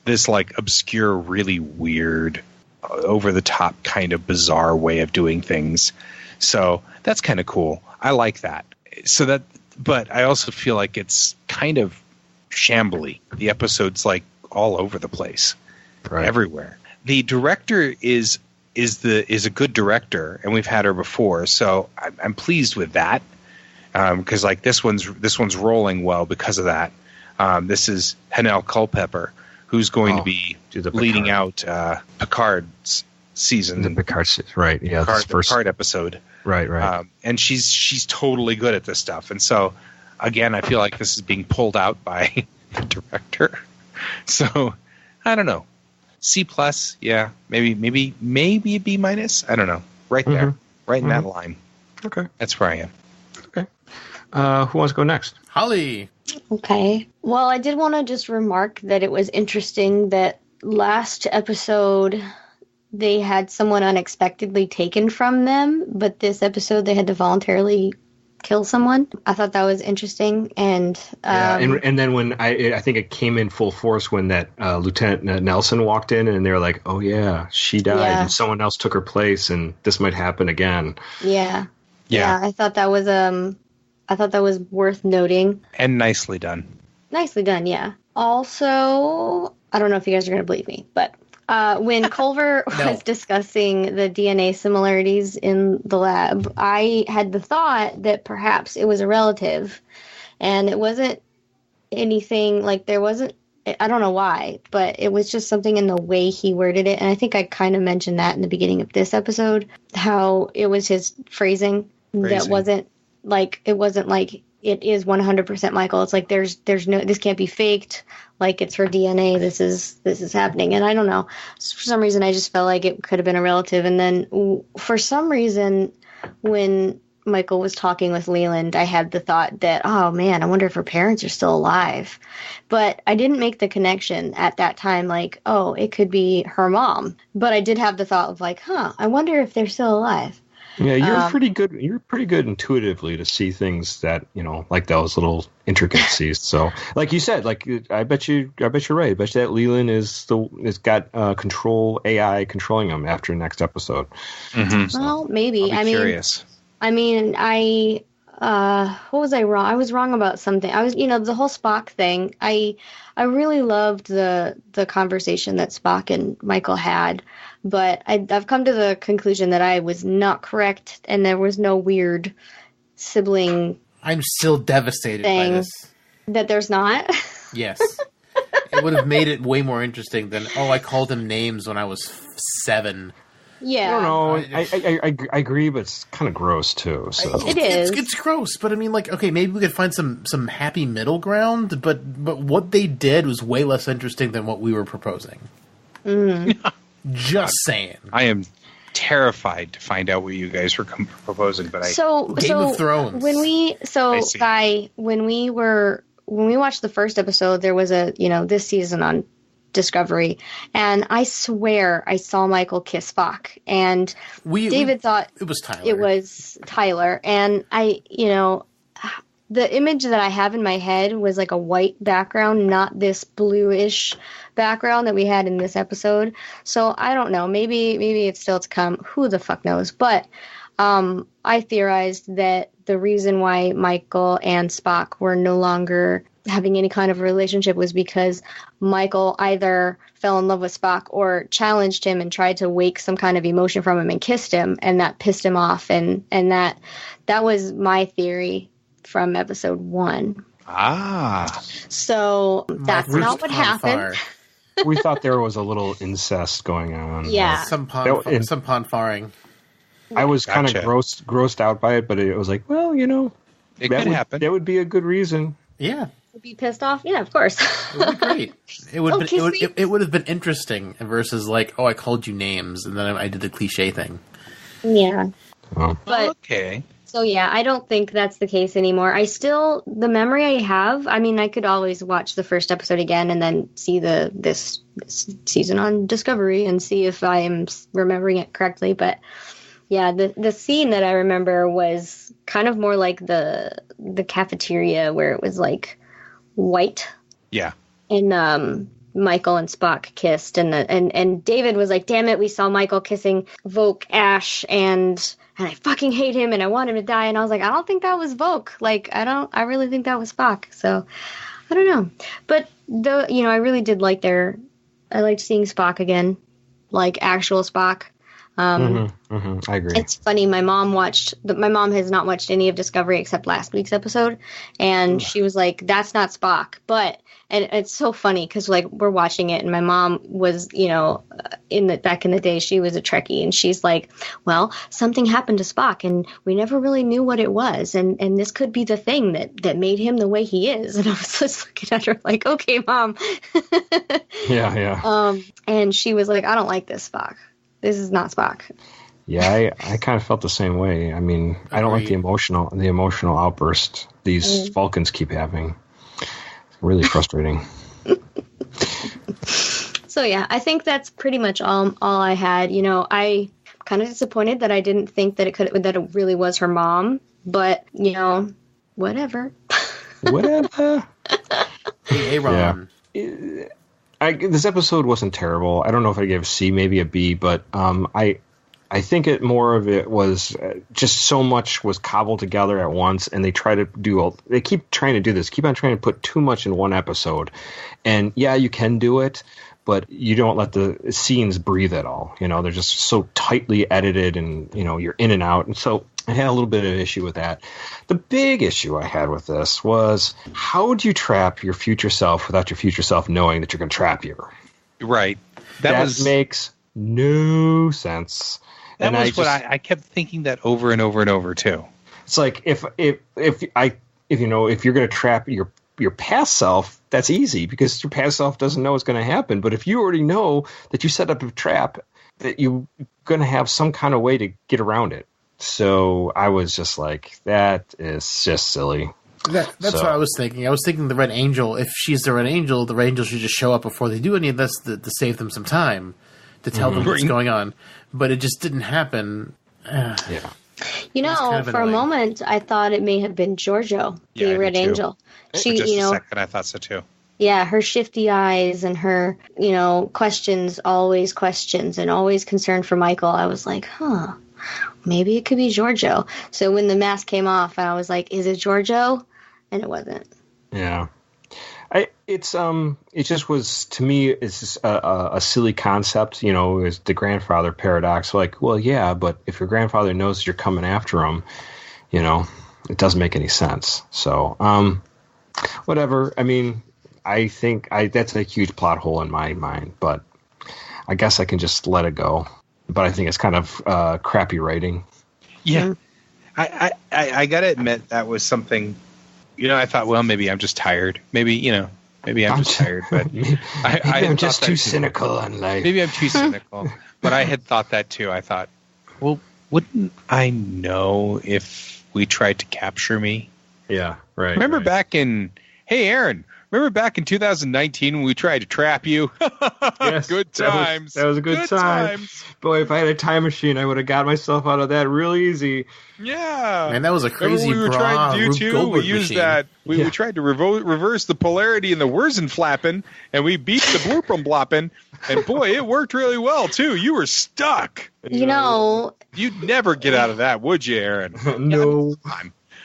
[SPEAKER 5] this like obscure, really weird, over the top kind of bizarre way of doing things. So that's kind of cool. I like that. But I also feel like it's kind of shambly. The episode's like all over the place, right, everywhere. The director is a good director, and we've had her before, so I'm pleased with that. Because like this one's rolling well because of that. This is Hanel Culpepper, who's going to be leading out Picard's season.
[SPEAKER 3] The Picard season, right? Yeah,
[SPEAKER 5] Picard episode.
[SPEAKER 3] Right.
[SPEAKER 5] And she's totally good at this stuff. And so, again, I feel like this is being pulled out by the director. So, I don't know. C+, yeah, maybe a B-. I don't know. Right there, right in that line.
[SPEAKER 3] Okay,
[SPEAKER 5] that's where I am.
[SPEAKER 3] Okay. Who wants to go next?
[SPEAKER 2] Holly.
[SPEAKER 4] Okay. Well, I did want to just remark that it was interesting that last episode they had someone unexpectedly taken from them, but this episode they had to voluntarily kill someone. I thought that was interesting, and
[SPEAKER 3] and then when I think it came in full force when that Lieutenant Nelson walked in, and they were like, "Oh yeah, she died, and someone else took her place, and this might happen again."
[SPEAKER 4] Yeah. I thought that was worth noting.
[SPEAKER 5] And nicely done.
[SPEAKER 4] Nicely done, yeah. Also, I don't know if you guys are going to believe me, but when Culver was discussing the DNA similarities in the lab, I had the thought that perhaps it was a relative, and it wasn't anything, like there wasn't, I don't know why, but it was just something in the way he worded it, and I think I kind of mentioned that in the beginning of this episode, how it was his phrasing. That wasn't like, it wasn't like it is 100% Michael. It's like there's no, this can't be faked. Like it's her DNA. This is happening. And I don't know. For some reason, I just felt like it could have been a relative. And then for some reason, when Michael was talking with Leland, I had the thought that, oh man, I wonder if her parents are still alive. But I didn't make the connection at that time. Like, oh, it could be her mom. But I did have the thought of like, I wonder if they're still alive.
[SPEAKER 3] Yeah, you're pretty good. You're pretty good intuitively to see things that, like those little intricacies. So, like you said, like I bet you're right. I bet you that Leland is got AI controlling him after next episode.
[SPEAKER 5] Mm-hmm.
[SPEAKER 3] So,
[SPEAKER 4] well, maybe.
[SPEAKER 5] I'll be curious.
[SPEAKER 4] What was I wrong? I was wrong about something. I was, the whole Spock thing. I really loved the conversation that Spock and Michael had. But I've come to the conclusion that I was not correct, and there was no weird sibling.
[SPEAKER 2] I'm still devastated by this.
[SPEAKER 4] That there's not?
[SPEAKER 2] Yes. It would have made it way more interesting than, I called him names when I was 7.
[SPEAKER 4] Yeah.
[SPEAKER 3] I don't know. I agree, but it's kind of gross, too. So.
[SPEAKER 4] It is.
[SPEAKER 2] It's gross, but I mean, like, okay, maybe we could find some happy middle ground, but what they did was way less interesting than what we were proposing. Just saying.
[SPEAKER 5] I am terrified to find out what you guys were proposing, but
[SPEAKER 2] Game of Thrones.
[SPEAKER 4] When we watched the first episode, there was this season on Discovery, and I swear I saw Michael kiss Spock, and David thought
[SPEAKER 2] it was Tyler.
[SPEAKER 4] It was Tyler, and the image that I have in my head was like a white background, not this bluish background that we had in this episode. So I don't know. Maybe it's still to come. Who the fuck knows? But I theorized that the reason why Michael and Spock were no longer having any kind of relationship was because Michael either fell in love with Spock or challenged him and tried to wake some kind of emotion from him and kissed him, and that pissed him off. And that was my theory from episode 1. So that's not what happened.
[SPEAKER 3] We thought there was a little incest going on.
[SPEAKER 4] Yeah.
[SPEAKER 2] Some pond farring.
[SPEAKER 3] I was kind of grossed out by it, but it was like, well,
[SPEAKER 5] it could happen.
[SPEAKER 3] That would be a good reason.
[SPEAKER 2] Yeah.
[SPEAKER 4] Be pissed off? Yeah, of course.
[SPEAKER 2] It would be great. It would have been interesting versus like, oh, I called you names and then I did the cliche thing.
[SPEAKER 4] Yeah.
[SPEAKER 3] Oh.
[SPEAKER 4] But
[SPEAKER 5] okay.
[SPEAKER 4] So yeah, I don't think that's the case anymore. The memory I have, I mean, I could always watch the first episode again and then see this season on Discovery and see if I am remembering it correctly. But yeah, the scene that I remember was kind of more like the cafeteria where it was like white.
[SPEAKER 5] Yeah.
[SPEAKER 4] And Michael and Spock kissed, and David was like, "Damn it, we saw Michael kissing Voke Ash, and I fucking hate him, and I want him to die." And I was like, "I don't think that was Voke. Like, I really think that was Spock." So, I don't know. But I really did I liked seeing Spock again, like actual Spock.
[SPEAKER 3] I agree.
[SPEAKER 4] It's funny. My mom has not watched any of Discovery except last week's episode, and she was like, "That's not Spock." And it's so funny because like we're watching it, and my mom was, back in the day, she was a Trekkie, and she's like, "Well, something happened to Spock, and we never really knew what it was, and this could be the thing that made him the way he is." And I was just looking at her like, "Okay, Mom."
[SPEAKER 3] Yeah.
[SPEAKER 4] And she was like, "I don't like this Spock. This is not Spock."
[SPEAKER 3] Yeah, I kind of felt the same way. I mean, I don't like the emotional outburst these Vulcans keep having. Really frustrating.
[SPEAKER 4] So yeah, I think that's pretty much all I had. I kind of disappointed that I didn't think that it really was her mom, but whatever.
[SPEAKER 3] Whatever.
[SPEAKER 2] Hey, Ron.
[SPEAKER 3] Yeah. This episode wasn't terrible. I don't know if I gave a C, maybe a B, but I think more of it was just so much was cobbled together at once, and they keep trying to do this, keep on trying to put too much in one episode. And yeah, you can do it, but you don't let the scenes breathe at all. They're just so tightly edited, and you're in and out. And so I had a little bit of an issue with that. The big issue I had with this was, how would you trap your future self without your future self knowing that you're going to trap you?
[SPEAKER 5] Right.
[SPEAKER 3] That makes no sense.
[SPEAKER 5] That was what I kept thinking that over and over and over too.
[SPEAKER 3] It's like if you're going to trap your past self, that's easy because your past self doesn't know what's going to happen. But if you already know that you set up a trap, that you're going to have some kind of way to get around it. So I was just like, that is just silly.
[SPEAKER 2] That's what I was thinking. I was thinking the Red Angel. If she's the Red Angel should just show up before they do any of this to save them some time, to tell them what's going on. But it just didn't happen.
[SPEAKER 3] Yeah.
[SPEAKER 4] For a moment, I thought it may have been Giorgio, the Red Angel.
[SPEAKER 5] She, just a second, I thought so too.
[SPEAKER 4] Yeah, her shifty eyes and her, questions, and always concerned for Michael. I was like, maybe it could be Giorgio. So when the mask came off, I was like, is it Giorgio? And it wasn't.
[SPEAKER 3] Yeah. It just was, to me, it's just a silly concept, is the grandfather paradox. Like, well, yeah, but if your grandfather knows that you're coming after him, it doesn't make any sense. So, whatever. I mean, I think that's a huge plot hole in my mind, but I guess I can just let it go. But I think it's kind of crappy writing.
[SPEAKER 5] Yeah. I got to admit that was something. I thought, well, maybe I'm just tired. Maybe I'm just tired. But
[SPEAKER 3] I'm just too cynical on life.
[SPEAKER 5] Maybe I'm too cynical. But I had thought that too. I thought, well, wouldn't I know if we tried to capture me?
[SPEAKER 3] Yeah, right.
[SPEAKER 5] Remember back in hey, Aaron, remember back in 2019 when we tried to trap you?
[SPEAKER 3] Yes,
[SPEAKER 5] good times.
[SPEAKER 3] That was a good time.
[SPEAKER 5] Times.
[SPEAKER 3] Boy, if I had a time machine, I would have got myself out of that real easy.
[SPEAKER 5] Yeah.
[SPEAKER 2] Man, that was a crazy
[SPEAKER 5] we were trying to do too.
[SPEAKER 2] Goldberg
[SPEAKER 5] We used
[SPEAKER 2] machine.
[SPEAKER 5] that. We tried to reverse the polarity in the Wurzen flapping, and we beat the bloopum blopping. And boy, it worked really well too. You were stuck.
[SPEAKER 4] You know,
[SPEAKER 5] You'd never get out of that, would you, Aaron?
[SPEAKER 3] No.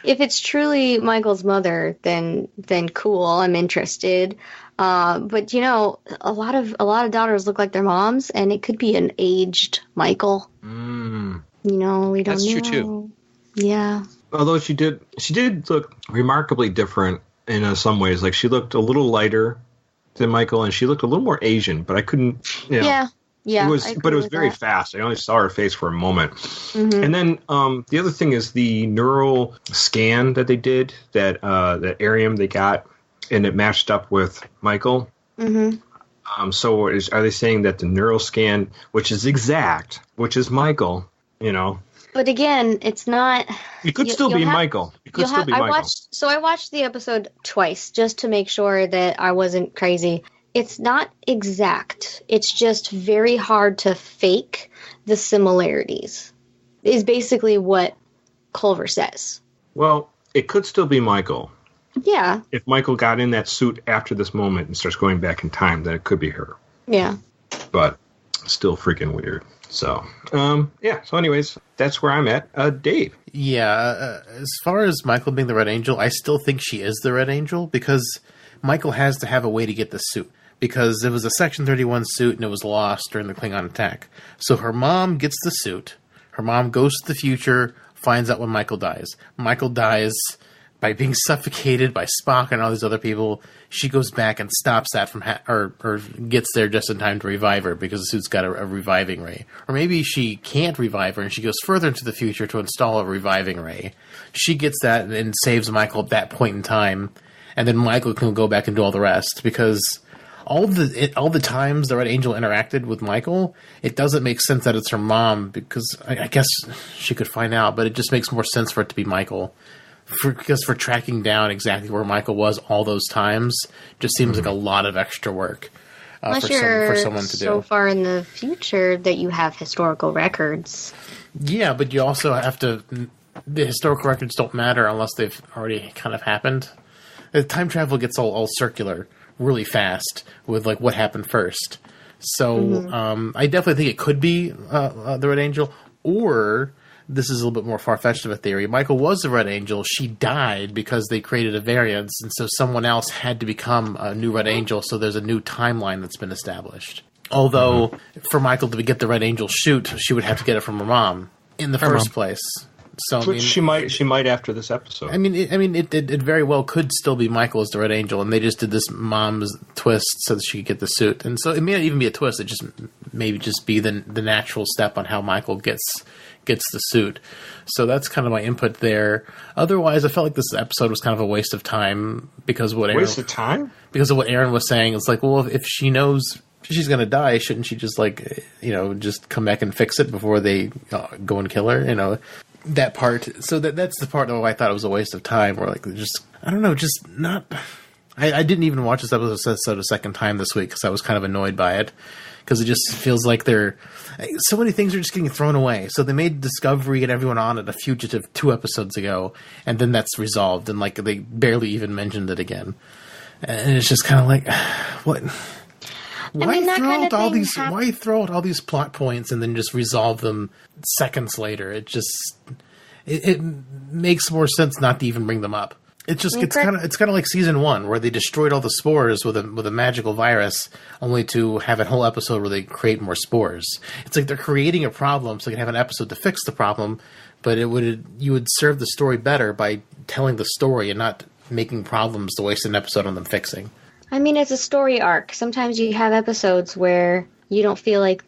[SPEAKER 4] if it's truly Michael's mother, then cool. I'm interested. But you know, a lot of daughters look like their moms, and it could be an aged Michael.
[SPEAKER 3] Mm.
[SPEAKER 4] You know, we don't
[SPEAKER 5] That's
[SPEAKER 4] know.
[SPEAKER 5] true, too.
[SPEAKER 4] Yeah.
[SPEAKER 3] Although she did look remarkably different in some ways. Like she looked a little lighter than Michael, and she looked a little more Asian. But I couldn't. You know,
[SPEAKER 4] Yeah.
[SPEAKER 3] It was very
[SPEAKER 4] that.
[SPEAKER 3] fast. I only saw her face for a moment.
[SPEAKER 4] Mm-hmm.
[SPEAKER 3] And then the other thing is the neural scan that they did, that Arium they got, and it matched up with Michael.
[SPEAKER 4] Mm-hmm.
[SPEAKER 3] So are they saying that the neural scan, which is exact, which is Michael, you know?
[SPEAKER 4] But again, it's not.
[SPEAKER 3] It could still be Michael. It could still be Michael.
[SPEAKER 4] I watched the episode twice just to make sure that I wasn't crazy. It's not exact. It's just very hard to fake the similarities, is basically what Culver says.
[SPEAKER 3] Well, it could still be Michael.
[SPEAKER 4] Yeah.
[SPEAKER 3] If Michael got in that suit after this moment and starts going back in time, then it could be her.
[SPEAKER 4] Yeah.
[SPEAKER 3] But still freaking weird. So, yeah. So anyways, that's where I'm at. Dave.
[SPEAKER 2] Yeah. As far as Michael being the Red Angel, I still think she is the Red Angel because Michael has to have a way to get the suit. Because it was a Section 31 suit and it was lost during the Klingon attack. So her mom gets the suit. Her mom goes to the future, finds out when Michael dies. Michael dies by being suffocated by Spock and all these other people. She goes back and stops that from or gets there just in time to revive her because the suit's got a reviving ray. Or maybe she can't revive her and she goes further into the future to install a reviving ray. She gets that and saves Michael at that point in time. And then Michael can go back and do all the rest because all the times the Red Angel interacted with Michael, it doesn't make sense that it's her mom because I guess she could find out, but it just makes more sense for it to be Michael. Because for tracking down exactly where Michael was all those times just seems like a lot of extra work for someone to do.
[SPEAKER 4] So far in the future that you have historical records.
[SPEAKER 2] Yeah, but you also have to. The historical records don't matter unless they've already kind of happened. The time travel gets all circular really fast with like what happened first. So I definitely think it could be the Red Angel, or this is a little bit more far-fetched of a theory. Michael was the Red Angel. She died because they created a variance, and so someone else had to become a new Red Angel, so there's a new timeline that's been established. Although, for Michael to get the Red Angel shoot, she would have to get it from her mom in the first place. So,
[SPEAKER 3] Which she might after this episode.
[SPEAKER 2] I mean, it very well could still be Michael as the Red Angel, and they just did this mom's twist so that she could get the suit. And so it may not even be a twist; it just maybe just be the natural step on how Michael gets the suit. So that's kind of my input there. Otherwise, I felt like this episode was kind of a waste of time because of what
[SPEAKER 3] waste of time
[SPEAKER 2] because of what Aaron was saying. It's like, well, if she knows she's going to die, shouldn't she just just come back and fix it before they go and kill her? That part. So that's the part I thought it was a waste of time. Or I don't know, just not. I didn't even watch this episode a second time this week because I was kind of annoyed by it. Because it just feels like so many things are just getting thrown away. So they made Discovery and everyone on it a fugitive 2 episodes ago, and then that's resolved, and they barely even mentioned it again. And it's just kind of like, what? Why throw out all these plot points and then just resolve them seconds later? It makes more sense not to even bring them up. It's kind of like season 1 where they destroyed all the spores with a magical virus, only to have a whole episode where they create more spores. It's like they're creating a problem so they can have an episode to fix the problem, but you would serve the story better by telling the story and not making problems to waste an episode on them fixing.
[SPEAKER 4] I mean, it's a story arc. Sometimes you have episodes where you don't feel like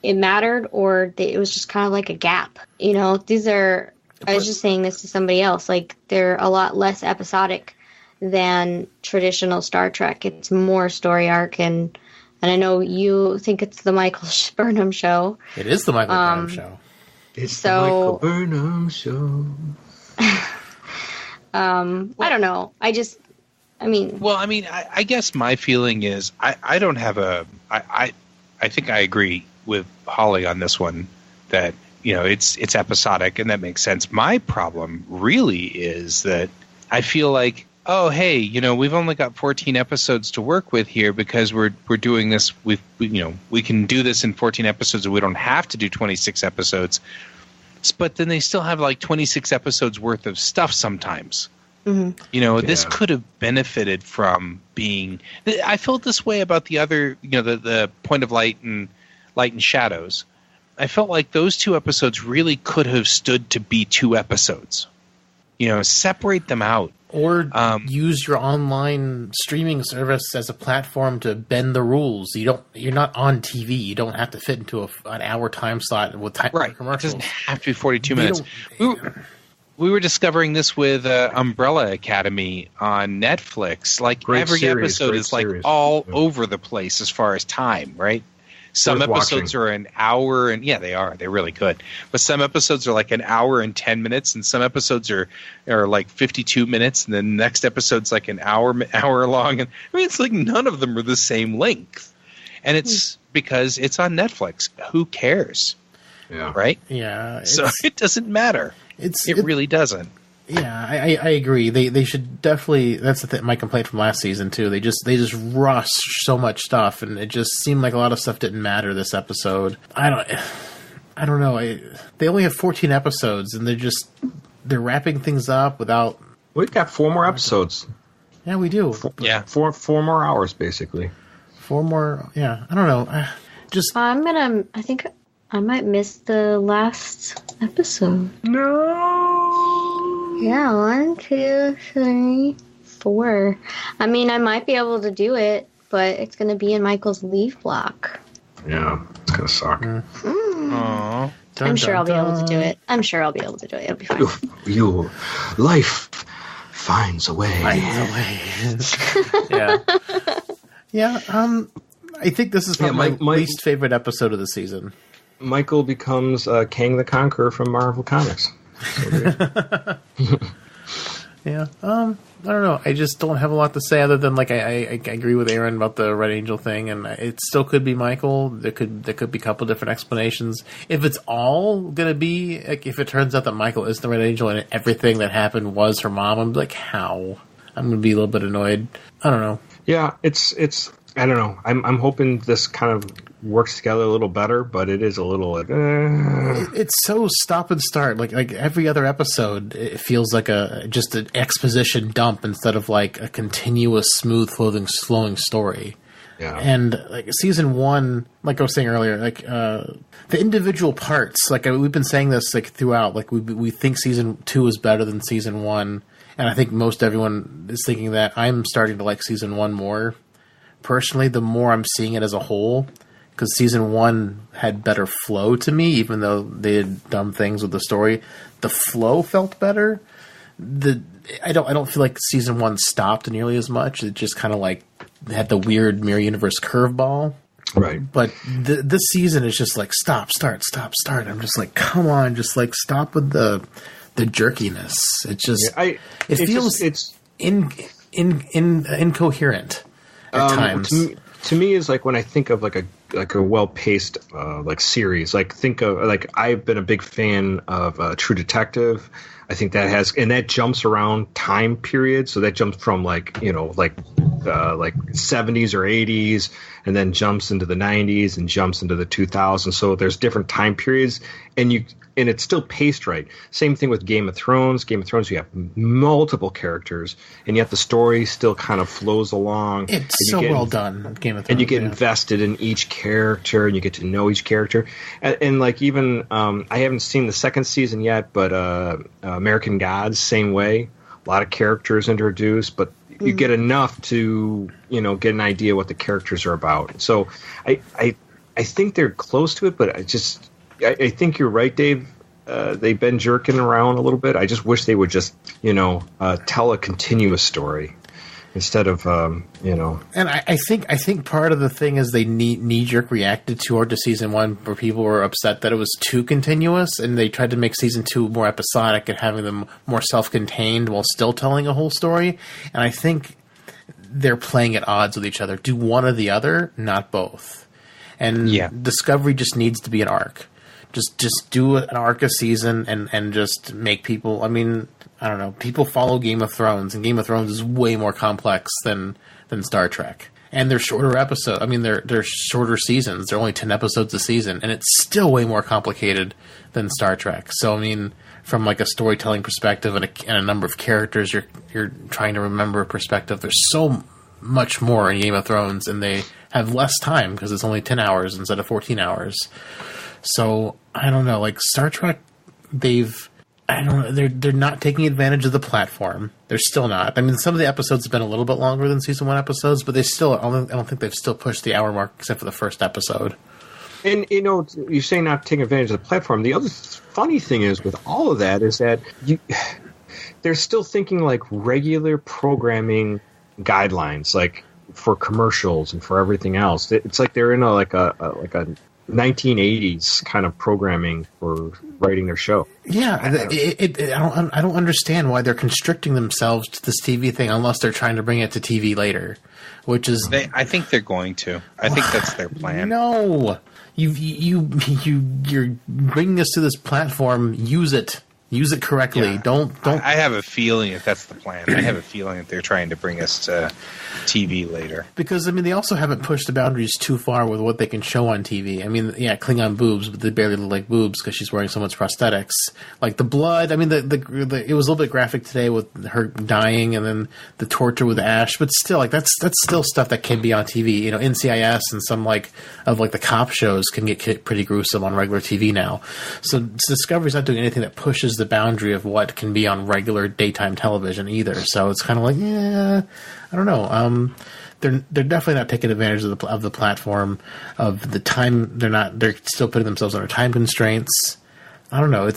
[SPEAKER 4] it mattered, or it was just kind of like a gap. These are. I was just saying this to somebody else. They're a lot less episodic than traditional Star Trek. It's more story arc, and I know you think it's the Michael Burnham show.
[SPEAKER 2] It is the Michael Burnham show.
[SPEAKER 3] It's the Michael Burnham show.
[SPEAKER 4] I don't know.
[SPEAKER 5] I guess my feeling is I don't have I think I agree with Holly on this one that, it's episodic and that makes sense. My problem really is that I feel like, oh, hey, we've only got 14 episodes to work with here because we're doing this with, we can do this in 14 episodes and we don't have to do 26 episodes. But then they still have like 26 episodes worth of stuff sometimes. Mm-hmm. This could have benefited from being. I felt this way about the other, the Point of Light and Shadows. I felt like those 2 episodes really could have stood to be 2 episodes. Separate them out.
[SPEAKER 2] Or use your online streaming service as a platform to bend the rules. You're not on TV. You don't have to fit into an hour time slot with commercials.
[SPEAKER 5] It doesn't have to be 42 minutes. We were discovering this with Umbrella Academy on Netflix. Like episode is like all over the place as far as time, right? Some episodes are an hour and they are. They're really good. But some episodes are like an hour and 10 minutes, and some episodes are like 52 minutes, and then the next episode's like an hour long. And it's like none of them are the same length. And it's because it's on Netflix. Who cares?
[SPEAKER 3] Yeah.
[SPEAKER 5] Right?
[SPEAKER 2] Yeah.
[SPEAKER 5] So it doesn't matter. It really doesn't.
[SPEAKER 2] Yeah, I agree. They should definitely. That's my complaint from last season too. They just rush so much stuff, and it just seemed like a lot of stuff didn't matter this episode. I don't know. They only have 14 episodes, and they're wrapping things up without.
[SPEAKER 3] We've got 4 more episodes.
[SPEAKER 2] Yeah, we do.
[SPEAKER 3] Four more hours basically.
[SPEAKER 2] 4 more. Yeah, I don't know.
[SPEAKER 4] I think I might miss the last episode.
[SPEAKER 3] No.
[SPEAKER 4] Yeah, 1, 2, 3, 4. I might be able to do it, but it's going to be in Michael's leave block.
[SPEAKER 3] Yeah, it's going to suck.
[SPEAKER 5] Aww.
[SPEAKER 4] I'm sure I'll be able to do it. It'll be fine.
[SPEAKER 3] You life finds a way.
[SPEAKER 2] Yeah. Yeah, I think this is my least favorite episode of the season.
[SPEAKER 3] Michael becomes Kang the Conqueror from Marvel Comics.
[SPEAKER 2] Yeah. I don't know. I just don't have a lot to say other than I agree with Aaron about the Red Angel thing, and it still could be Michael. There could be a couple different explanations. If it's all gonna be if it turns out that Michael is the Red Angel and everything that happened was her mom, I'm like, how? I'm gonna be a little bit annoyed. I don't know.
[SPEAKER 3] Yeah, it's. I don't know. I'm hoping this kind of works together a little better, but it is a little.
[SPEAKER 2] It's so stop and start. Like every other episode, it feels like just an exposition dump instead of like a continuous, smooth, flowing story.
[SPEAKER 3] Yeah.
[SPEAKER 2] And season 1, like I was saying earlier, the individual parts. We've been saying this throughout. We think season 2 is better than season 1, and I think most everyone is thinking that. I'm starting to like season 1 more. Personally, the more I'm seeing it as a whole, because season 1 had better flow to me, even though they did dumb things with the story, the flow felt better. I don't feel like season 1 stopped nearly as much. It just kind of had the weird mirror universe curveball.
[SPEAKER 3] Right.
[SPEAKER 2] But this season is just stop, start. I'm just come on, just stop with the jerkiness. It just it feels incoherent. At times.
[SPEAKER 3] To me is when I think of a well-paced series. Think of I've been a big fan of True Detective. I think that that jumps around time periods. So that jumps from 70s or 80s, and then jumps into the 90s and jumps into the 2000s. So there's different time periods, and it's still paced right. Same thing with Game of Thrones. Game of Thrones, you have multiple characters, and yet the story still kind of flows along.
[SPEAKER 2] It's so well done, Game of Thrones.
[SPEAKER 3] And you get invested in each character, and you get to know each character. And even I haven't seen the second season yet, but American Gods, same way. A lot of characters introduced, but you get enough to get an idea what the characters are about. So I think they're close to it, but I think you're right, Dave. They've been jerking around a little bit. I just wish they would just tell a continuous story instead of
[SPEAKER 2] And I think part of the thing is they knee jerk reacted toward to season 1, where people were upset that it was too continuous, and they tried to make season 2 more episodic and having them more self-contained while still telling a whole story. And I think they're playing at odds with each other. Do one or the other, not both. And Discovery just needs to be an arc. Just do an arc a season and just make people. I mean, I don't know. People follow Game of Thrones, and Game of Thrones is way more complex than Star Trek. And they're shorter episodes. I mean, they're shorter seasons. They're only 10 episodes a season, and it's still way more complicated than Star Trek. So, I mean, from like a storytelling perspective and a number of characters you're trying to remember perspective, there's so much more in Game of Thrones, and they have less time because it's only 10 hours instead of 14 hours. So, I don't know. Like Star Trek, they're not taking advantage of the platform. They're still not. I mean, some of the episodes have been a little bit longer than season 1 episodes, but I don't think they've still pushed the hour mark except for the first episode.
[SPEAKER 3] And, you're saying not taking advantage of the platform. The other funny thing is with all of that is that they're still thinking like regular programming guidelines, like for commercials and for everything else. It's like they're in a 1980s kind of programming for writing their show.
[SPEAKER 2] Yeah, I don't understand why they're constricting themselves to this TV thing unless they're trying to bring it to TV later, which is.
[SPEAKER 5] I think they're going to. I think that's their plan.
[SPEAKER 2] No, you're bringing us to this platform. Use it. Use it correctly.
[SPEAKER 5] Yeah.
[SPEAKER 2] Don't.
[SPEAKER 5] I have a feeling if that's the plan. I have a feeling that they're trying to bring us to TV later.
[SPEAKER 2] Because, I mean, they also haven't pushed the boundaries too far with what they can show on TV. I mean, yeah, Klingon boobs, but they barely look like boobs because she's wearing so much prosthetics. Like the blood, I mean, it was a little bit graphic today with her dying and then the torture with Ash, but still, like, that's still stuff that can be on TV. NCIS and some, of the cop shows can get pretty gruesome on regular TV now. So Discovery's not doing anything that pushes the boundary of what can be on regular daytime television either. So it's kind of like, I don't know. They're definitely not taking advantage of the platform, of the time. They're still putting themselves under time constraints. I don't know.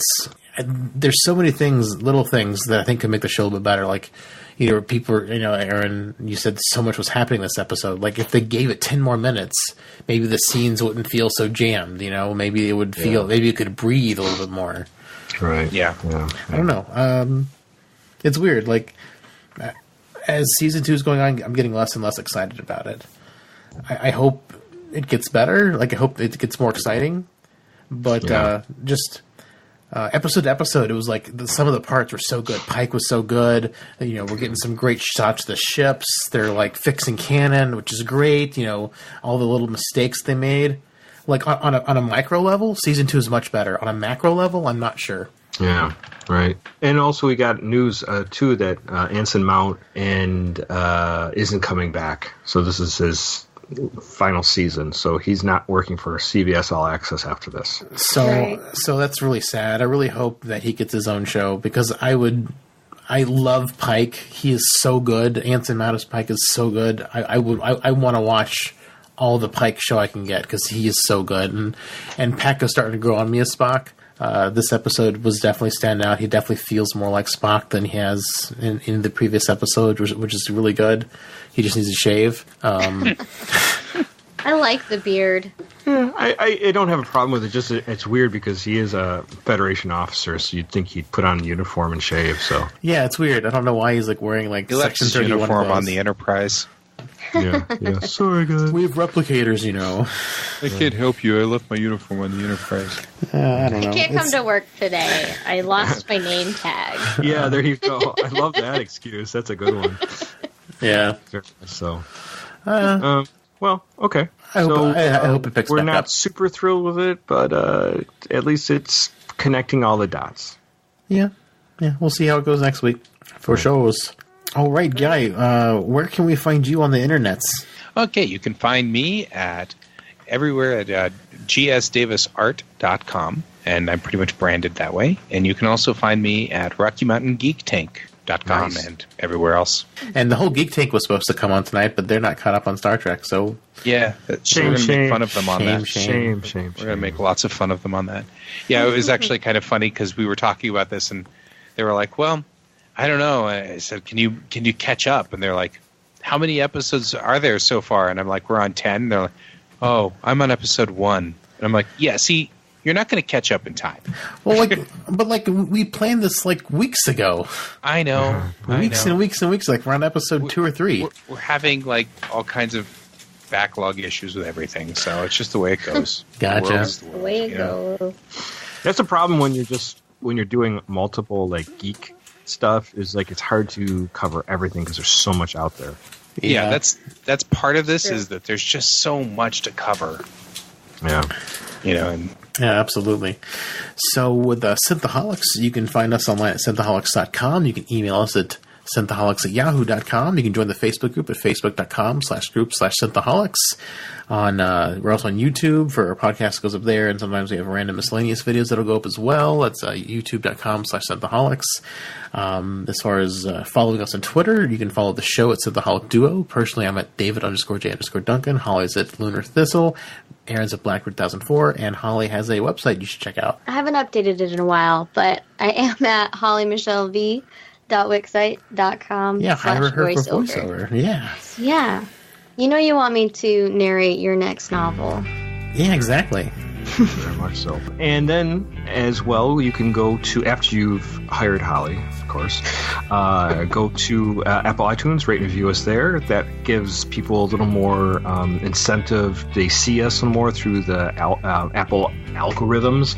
[SPEAKER 2] There's so many things, little things that I think could make the show a little bit better. Like, people, Aaron, you said so much was happening this episode. Like, if they gave it 10 more minutes, maybe the scenes wouldn't feel so jammed. Maybe it would feel, maybe it could breathe a little bit more.
[SPEAKER 3] Right.
[SPEAKER 5] Yeah.
[SPEAKER 2] I don't know. It's weird. Like, as season 2 is going on, I'm getting less and less excited about it. I hope it gets better. Like, I hope it gets more exciting. But just episode to episode, it was like some of the parts were so good. Pike was so good. We're getting some great shots of the ships. They're like fixing canon, which is great. All the little mistakes they made. Like on a micro level, season 2 is much better. On a macro level, I'm not sure.
[SPEAKER 3] Yeah, right. And also we got news, too, that Anson Mount isn't coming back. So this is his final season. So he's not working for CBS All Access after this.
[SPEAKER 2] So that's really sad. I really hope that he gets his own show because I love Pike. He is so good. Anson Mount as Pike is so good. I want to watch all the Pike show I can get because he is so good. And Pecca's starting to grow on me as Spock. This episode was definitely standing out. He definitely feels more like Spock than he has in the previous episode, which is really good. He just needs to shave.
[SPEAKER 4] I like the beard.
[SPEAKER 3] Yeah, I don't have a problem with it. Just it's weird because he is a Federation officer, so you'd think he'd put on a uniform and shave. So
[SPEAKER 2] yeah, it's weird. I don't know why he's like wearing like
[SPEAKER 5] he left his uniform on the Enterprise.
[SPEAKER 3] Yeah. Sorry, guys.
[SPEAKER 2] We have replicators,
[SPEAKER 5] I can't help you. I left my uniform on the Enterprise.
[SPEAKER 2] I don't know.
[SPEAKER 4] I can't come to work today. I lost my name tag.
[SPEAKER 3] Yeah, there you go. I love that excuse. That's a good one.
[SPEAKER 2] Yeah.
[SPEAKER 3] So, well, okay.
[SPEAKER 2] I hope it picks
[SPEAKER 3] we're
[SPEAKER 2] back
[SPEAKER 3] not
[SPEAKER 2] up.
[SPEAKER 3] super thrilled with it, but at least it's connecting all the dots.
[SPEAKER 2] Yeah. We'll see how it goes next week for shows. All right, Guy, where can we find you on the internets?
[SPEAKER 5] Okay, you can find me at everywhere at gsdavisart.com, and I'm pretty much branded that way. And you can also find me at RockyMountainGeekTank.com and everywhere else.
[SPEAKER 2] And the whole Geek Tank was supposed to come on tonight, but they're not caught up on Star Trek, so...
[SPEAKER 5] Yeah, we're going to make fun of them on that.
[SPEAKER 3] Shame.
[SPEAKER 5] We're going to make lots of fun of them on that. Yeah, it was actually kind of funny because we were talking about this, and they were like, well... I don't know. I said, can you catch up? And they're like, how many episodes are there so far? And I'm like, we're on 10. And they're like, oh, I'm on episode 1. And I'm like, yeah, see, you're not going to catch up in time.
[SPEAKER 2] Well, we planned this like weeks ago.
[SPEAKER 5] I know.
[SPEAKER 2] Weeks and weeks and weeks. Like we're on episode 2 or 3.
[SPEAKER 5] We're having like all kinds of backlog issues with everything, so it's just the way it goes.
[SPEAKER 2] Gotcha.
[SPEAKER 4] The way it goes.
[SPEAKER 3] That's a problem when you're doing multiple like geek stuff. Is like it's hard to cover everything because there's so much out there.
[SPEAKER 5] Yeah, that's part of this is that there's just so much to cover.
[SPEAKER 3] Yeah.
[SPEAKER 5] And
[SPEAKER 2] yeah, absolutely. So with Synthaholics, you can find us online at synthaholics.com. You can email us at synthaholics@yahoo.com. You can join the Facebook group at facebook.com/group/synthaholics. We're also on YouTube for our podcast goes up there, and sometimes we have random miscellaneous videos that'll go up as well. That's youtube.com/synthaholics. As far as following us on Twitter, you can follow the show at Synthaholic Duo. Personally, I'm at David_J_Duncan. Holly's at Lunar Thistle. Aaron's at Blackbird1004, and Holly has a website you should check out.
[SPEAKER 4] I haven't updated it in a while, but I am at hollymichellev.wixsite.com.
[SPEAKER 2] Yeah, hire her for voiceover. Yeah.
[SPEAKER 4] Yeah. You want me to narrate your next novel.
[SPEAKER 2] Yeah, exactly.
[SPEAKER 3] Very much so. And then, as well, you can go to, after you've hired Holly, of course, go to Apple iTunes, rate and review us there. That gives people a little more incentive. They see us more through the Apple algorithms.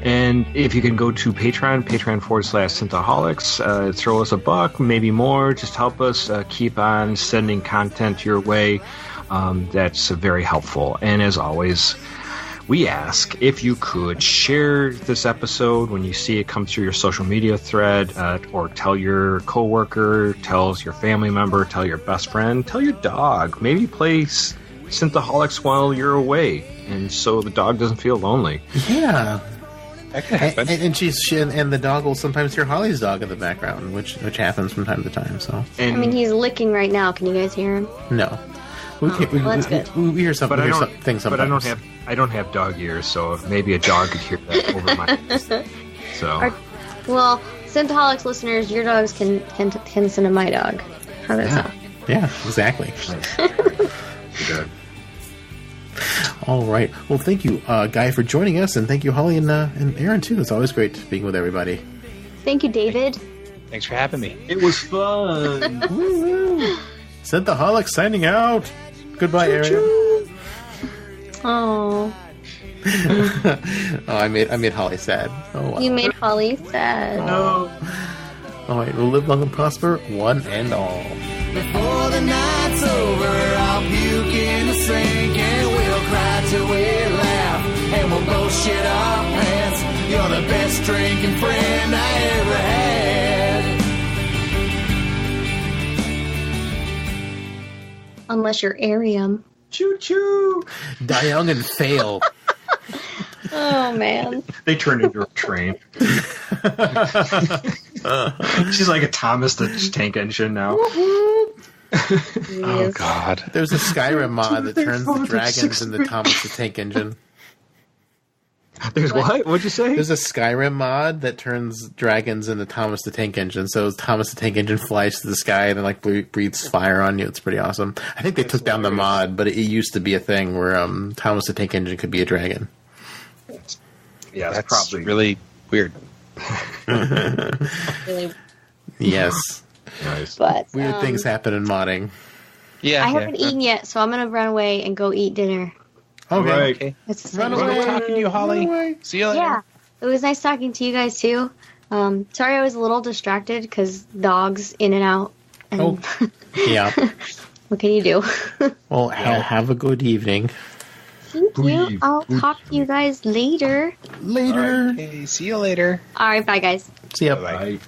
[SPEAKER 3] And if you can go to Patreon.com/Synthaholics, throw us $1, maybe more. Just help us keep on sending content your way. That's very helpful. And as always, we ask if you could share this episode when you see it come through your social media thread, or tell your coworker, tell your family member, tell your best friend, tell your dog. Maybe play Synthaholics while you're away, and so the dog doesn't feel lonely.
[SPEAKER 2] Yeah.
[SPEAKER 5] that can happen.
[SPEAKER 2] And the dog will sometimes hear Holly's dog in the background, which happens from time to time. So.
[SPEAKER 3] And
[SPEAKER 4] he's licking right now. Can you guys hear him?
[SPEAKER 2] No.
[SPEAKER 4] That's good.
[SPEAKER 2] We hear something.
[SPEAKER 3] But
[SPEAKER 2] sometimes.
[SPEAKER 3] I don't have dog ears, so maybe a dog could hear that over my ears. So.
[SPEAKER 4] Well, Synthaholics listeners, your dogs can listen to my dog. How does that?
[SPEAKER 2] Yeah, exactly.
[SPEAKER 3] Good.
[SPEAKER 2] All right. Well, thank you, Guy, for joining us, and thank you, Holly and Aaron too. It's always great being with everybody.
[SPEAKER 4] Thank you, David.
[SPEAKER 5] Thanks for having me.
[SPEAKER 3] It was fun.
[SPEAKER 2] Synthaholics signing out. Goodbye, Aaron.
[SPEAKER 4] Oh.
[SPEAKER 2] I made Holly sad. Oh, wow.
[SPEAKER 4] You made Holly sad.
[SPEAKER 3] No.
[SPEAKER 2] All right. We'll live long and prosper, one and all.
[SPEAKER 1] Before the night's over, I'll puke in the sink and we'll cry till we laugh. And we'll both shit our pants. You're the best drinking friend I ever had.
[SPEAKER 4] Unless you're Arium.
[SPEAKER 3] Choo choo.
[SPEAKER 2] Die young and fail.
[SPEAKER 4] Oh, man.
[SPEAKER 3] They turned into a train. She's like a Thomas the Tank Engine now.
[SPEAKER 5] Oh, God.
[SPEAKER 2] There's a Skyrim mod that turns the dragons into Thomas the Tank Engine.
[SPEAKER 3] There's what? What'd you say?
[SPEAKER 2] There's a Skyrim mod that turns dragons into Thomas the Tank Engine. So Thomas the Tank Engine flies to the sky and then breathes fire on you. It's pretty awesome. I think they took down the mod, but it used to be a thing where Thomas the Tank Engine could be a dragon.
[SPEAKER 3] Yeah,
[SPEAKER 5] That's
[SPEAKER 3] probably
[SPEAKER 5] really weird.
[SPEAKER 4] Really.
[SPEAKER 2] Yes.
[SPEAKER 3] nice.
[SPEAKER 4] But
[SPEAKER 2] Weird things happen in modding.
[SPEAKER 5] Yeah.
[SPEAKER 4] I haven't eaten yet, so I'm going to run away and go eat dinner.
[SPEAKER 2] Okay.
[SPEAKER 3] Right.
[SPEAKER 5] Okay.
[SPEAKER 4] It's the
[SPEAKER 2] Run
[SPEAKER 4] same.
[SPEAKER 2] away.
[SPEAKER 5] Good talking to you, Holly. See you later.
[SPEAKER 4] Yeah. It was nice talking to you guys, too. Sorry I was a little distracted because dogs in and out. And
[SPEAKER 2] Oh. Yeah.
[SPEAKER 4] what can you do?
[SPEAKER 2] Well, have a good evening.
[SPEAKER 4] Thank you.
[SPEAKER 3] Breathe.
[SPEAKER 4] I'll talk to you guys later.
[SPEAKER 2] Later.
[SPEAKER 5] Okay, see you later.
[SPEAKER 4] All right, bye, guys.
[SPEAKER 2] See ya.
[SPEAKER 5] Bye-bye.
[SPEAKER 3] Bye.